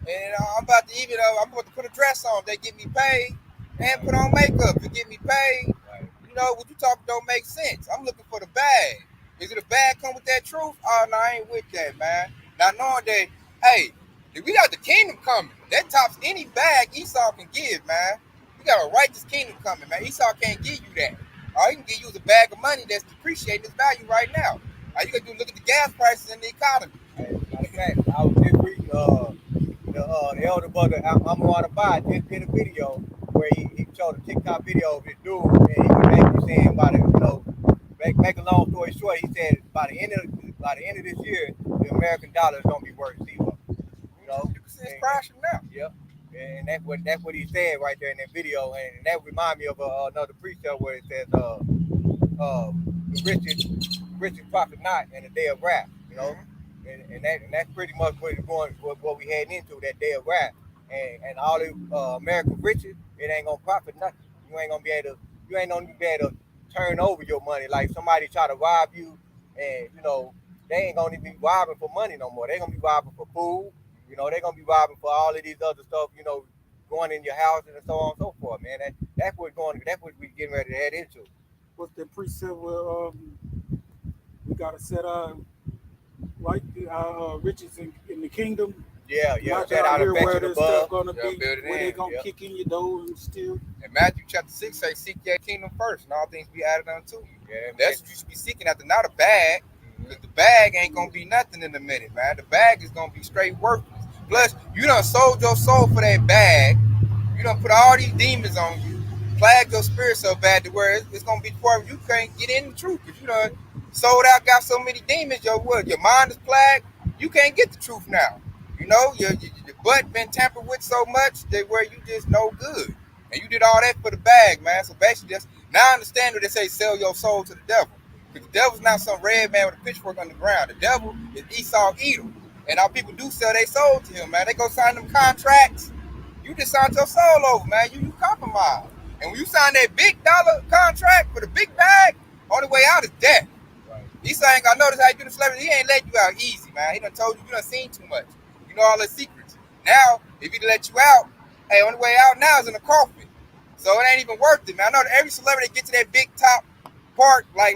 S2: And I'm about to even, I'm about to put a dress on. They get me paid. And put on makeup to get me paid. What you talking don't make sense. I'm looking for the bag. Is it a bag come with that truth? Oh, no, I ain't with that, man. Now, knowing that, hey, we got the kingdom coming. That tops any bag Esau can give, man. We got a righteous kingdom coming, man. Esau can't give you that. All he can give you is a bag of money that's depreciating its value right now. All you got to do is look at the gas prices in the economy.
S4: I was just reading the elder brother, I'm on the buy, just did a video where he showed a TikTok video of this dude, and he was basically saying about it, make a long story short, he said by the end of this year, the American dollar is gonna be worth zero.
S2: You can see it's crashing now.
S4: Yep. And that's what he said right there in that video, and that reminded me of another precept where it says, the riches profit not in the day of wrath. And that's pretty much what we heading into, that day of wrath. And all the American riches, it ain't gonna profit nothing. You ain't gonna be able to turn over your money. Like somebody try to rob you, and they ain't gonna be robbing for money no more. They gonna be robbing for food. They gonna be robbing for all of these other stuff. Going in your house and so on and so forth, man. That's what we getting ready to head into.
S3: What's the precept where we gotta set riches in the kingdom?
S4: Yeah.
S3: Set out here where this stuff gonna be, where they gonna kick in your door and steal.
S2: And Matthew chapter 6 says, "Seek your kingdom first, and all things be added unto you." Yeah, that's what you should be seeking after, not a bag. Because the bag ain't gonna be nothing in a minute, man. The bag is gonna be straight worthless. Plus, you done sold your soul for that bag. You done put all these demons on you, plagued your spirit so bad to where it's gonna be before you can't get in the truth. Because you done sold out, got so many demons, your mind is plagued. You can't get the truth now. Your butt been tampered with so much that where you just no good. And you did all that for the bag, man. So basically, now I understand what they say, sell your soul to the devil. Because the devil's not some red man with a pitchfork on the ground. The devil is Esau Edom. And our people do sell their soul to him, man. They go sign them contracts. You just signed your soul over, man. You compromise. And when you sign that big dollar contract for the big bag, only way out is death. Right. Esau ain't got notice how you do the slavery. He ain't let you out easy, man. He done told you done seen too much. You know all the secrets. Now, if he let you out, hey, only way out now is in a coffin. So it ain't even worth it, man. I know that every celebrity get to that big top part, like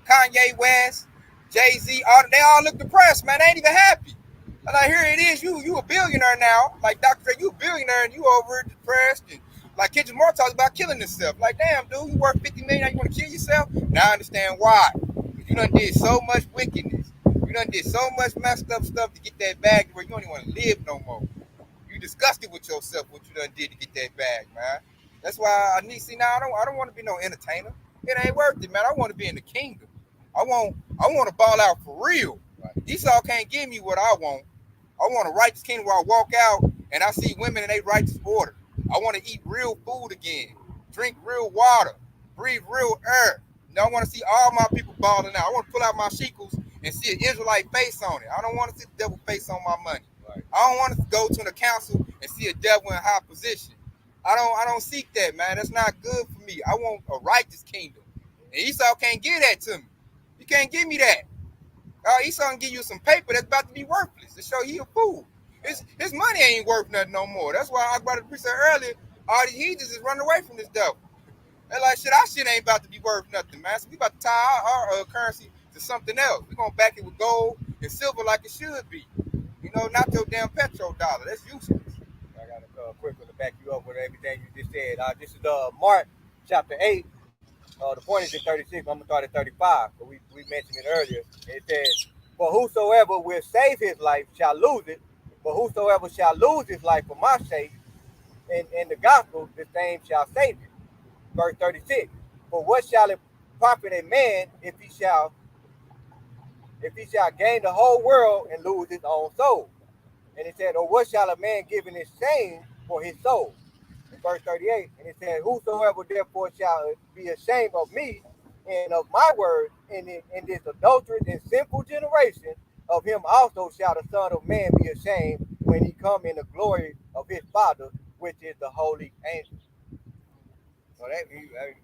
S2: Kanye West, Jay-Z, they all look depressed, man. They ain't even happy. And like, here it is, you a billionaire now. Like Dr. Dre, you a billionaire and you over depressed and Like Kendrick Moore talks about killing himself. Like, damn, dude, you worth 50 million, now you want to kill yourself? Now I understand why. You done did so much wickedness. You done did so much messed up stuff to get that bag where you don't even want to live no more. You disgusted with yourself what you done did to get that bag, man. That's why I need see now. I don't want to be no entertainer. It ain't worth it, man. I want to be in the kingdom. I want to ball out for real. Esau can't give me what I want. I want a righteous kingdom where I walk out and I see women in a righteous order. I want to eat real food again, drink real water, breathe real air. Now I want to see all my people balling out. I want to pull out my shekels and see an Israelite face on it. I don't want to see the devil face on my money. Right. I don't want to go to the council and see a devil in high position. I don't seek that, man. That's not good for me. I want a righteous kingdom. And Esau can't give that to me. He can't give me that. Esau can give you some paper that's about to be worthless to show you a fool. His money ain't worth nothing no more. That's why I brought the preacher earlier. All these heathens is running away from this devil. They're like, shit, our shit ain't about to be worth nothing, man. So we about to tie our currency to something else. We're going to back it with gold and silver like it should be. You know, not your damn petrol dollar. That's useless.
S4: I got a quick one to back you up with everything you just said. This is Mark chapter 8. The point is in 36. I'm going to start at 35. But we mentioned it earlier. It says, for whosoever will save his life shall lose it. But whosoever shall lose his life for my sake in the gospel, the same shall save it. Verse 36. For what shall it profit a man if he shall gain the whole world and lose his own soul? And it said, or what shall a man give in exchange for his soul? In verse 38, and it said, whosoever therefore shall be ashamed of me and of my word in this adulterous and sinful generation, of him also shall the Son of Man be ashamed when he come in the glory of his Father, which is the holy angels. So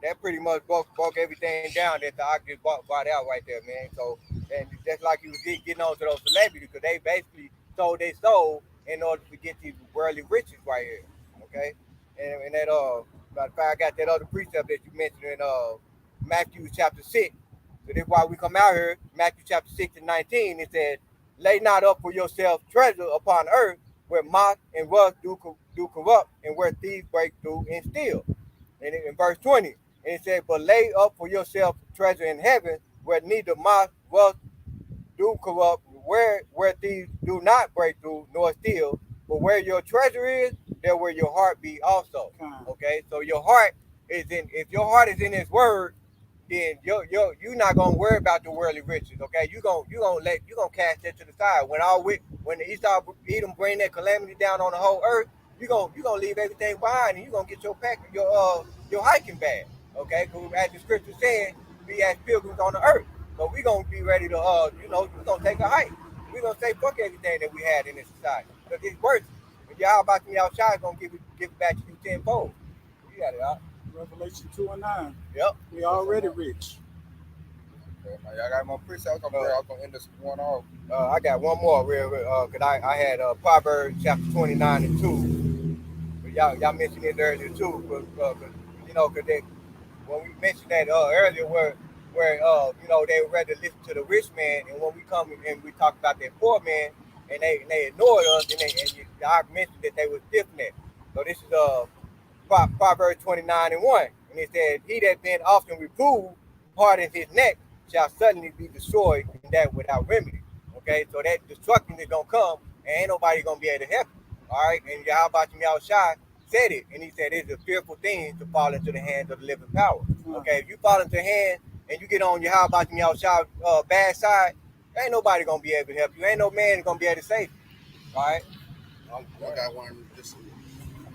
S4: that pretty much broke everything down that I just brought out right there, man. So, and just like you was getting on to those celebrities, because they basically sold their soul in order to get these worldly riches right here. Okay? And that I got that other precept that you mentioned in Matthew chapter 6. So this is why we come out here, Matthew chapter 6 and 19. It says, lay not up for yourself treasure upon earth, where moth and rust do corrupt, and where thieves break through and steal. And in verse 20, and it says, but lay up for yourself treasure in heaven, where neither moth, rust do corrupt, where thieves do not break through nor steal. But where your treasure is, there will your heart be also. Okay, so your heart is in. If your heart is in His Word, then you're not gonna worry about the worldly riches. Okay, you gonna cast that to the side. When the Esau Edom bring that calamity down on the whole earth, you gonna leave everything behind, and you gonna get your hiking bag. Okay, because as the scripture said, be as pilgrims on the earth. So we gonna be ready to we're gonna take a hike. We're gonna say fuck everything that we had in this society, because it's worth it. And y'all about to be outside, gonna give it back to you tenfold. You got it out.
S3: Revelation 2 and 9.
S4: Yep.
S3: We already rich.
S2: Okay, I got more precepts. I was gonna end this one off.
S4: I got one more real because I had Proverbs chapter 29 and 2. But y'all mentioned it earlier too, because when we mentioned that earlier where they would rather listen to the rich man, and when we come and we talk about that poor man, and they ignored us, and I mentioned that they were stiff-necked. So this is Proverbs 29 and 1, and it said, he that been often reproved hardens his neck shall suddenly be destroyed, and that without remedy. Okay, so that destruction is gonna come, and ain't nobody gonna be able to help you. All right, and Yahweh Shai said it, and he said it's a fearful thing to fall into the hands of the living power. Okay, if you fall into the hand and you get on Yahweh Shai bad side, ain't nobody gonna be able to help you. Ain't no man gonna be able to save you. All right.
S1: I got one. Just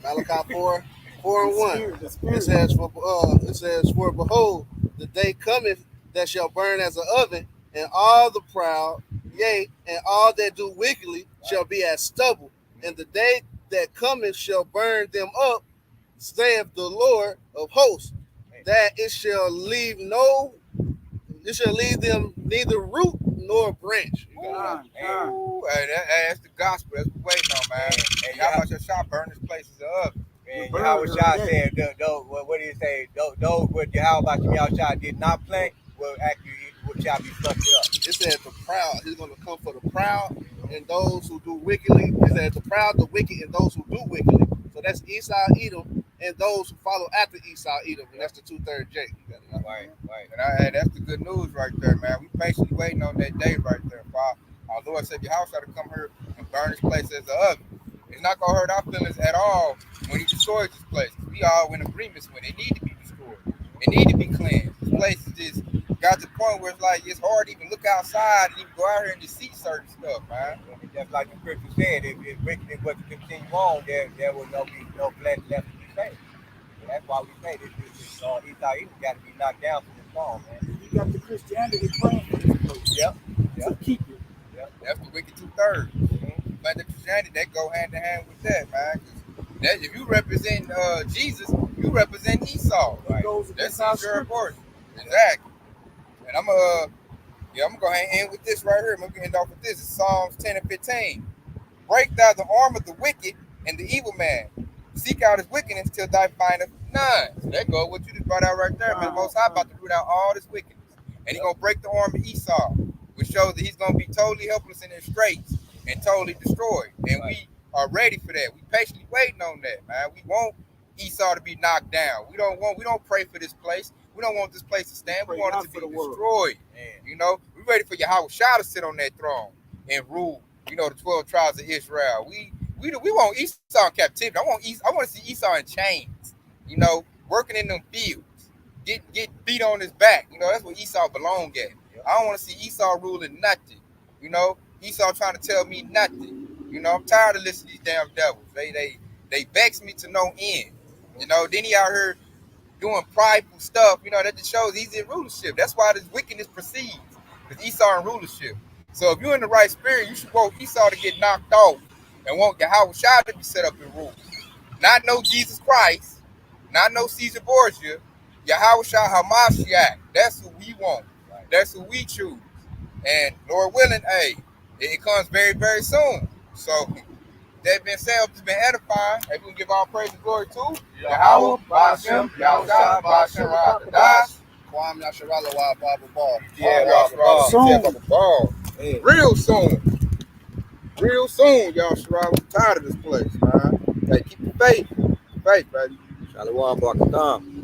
S1: Malachi 4:4-1. It says, for behold, the day cometh that shall burn as an oven, and all the proud, yea, and all that do wickedly shall be as stubble. And the day that cometh shall burn them up, saith the Lord of hosts, that it shall leave them neither root nor branch.
S2: That's the gospel. That's what we're waiting on, man. And Yahweh Shai burn this place as an oven.
S4: And Yahweh Shai said, what did he say? Those what Yahweh Shai did not plant will shall be plucked up.
S1: It said the proud. He's going to come for the proud and those who do wickedly. It said the proud, the wicked, and those who do wickedly. So that's Esau, Edom, and those who follow after Esau, Edom, and that's the 2/3 Jake.
S4: Right.
S2: And that's the good news right there, man. We patiently waiting on that day right there. Father, our Lord said, your house got to come here and burn this place as an oven. It's not going to hurt our feelings at all when he destroys this place. We all in agreements with it. It need to be destroyed. It need to be cleansed. This place is just got to the point where it's like it's hard to even look outside and even go out here and just see certain stuff, man.
S4: And just like the scripture said, if wickedness was to continue on, there will be no flesh left to be saved. And that's why we say this Esau Edom got to be knocked down from the throne, man.
S3: You got the Christianity praying for this place.
S4: Yep.
S3: To keep it.
S2: Yep. That's the wicked 2/3. But the Christianity, they go hand in hand with that, man. That if you represent Jesus, you represent Esau.
S3: Right.
S2: That's your portion. Exactly. And I'm gonna go ahead and end with this right here. I'm gonna end off with this. It's Psalms 10 and 15. Break thou the arm of the wicked and the evil man. Seek out his wickedness till thou findest none. So that goes what you just brought out right there, man. The Most High about to root out all this wickedness. And he's gonna break the arm of Esau, which shows that he's gonna be totally helpless in his straits and totally destroyed. And we are ready for that. We patiently waiting on that, man. We want Esau to be knocked down. We don't pray for this place. We don't want this place to stand. We want it to be destroyed. You know, we're ready for Yahweh Shah to sit on that throne and rule. You know, the 12 tribes of Israel. We want Esau in captivity. I want to see Esau in chains. You know, working in them fields, get beat on his back. You know, that's where Esau belong at. I don't want to see Esau ruling nothing. You know, Esau trying to tell me nothing. You know, I'm tired of listening to these damn devils. They vex me to no end. You know, then he out here doing prideful stuff. You know, that just shows he's in rulership. That's why this wickedness proceeds, because Esau in rulership. So if you're in the right spirit, you should want Esau to get knocked off and want Yahweh Shah to be set up in rule. Not no Jesus Christ, not no Caesar Borgia, Yahweh Shah Hamashiach. That's who we want. That's who we choose. And Lord willing, hey, it comes very, very soon. So that being said, it's been edifying. Hey, we can give all praise and glory to Yahweh, Ba'ashem, Yahweh Shah, Ba'ashem, Ra'akadash,
S1: Kwam Yasharala Wa Baba Ball.
S2: Real soon. Real soon, y'all Sharala. I'm tired of this place, man. Hey, keep the faith. Faith, baby.
S4: Shalom, Barakatah.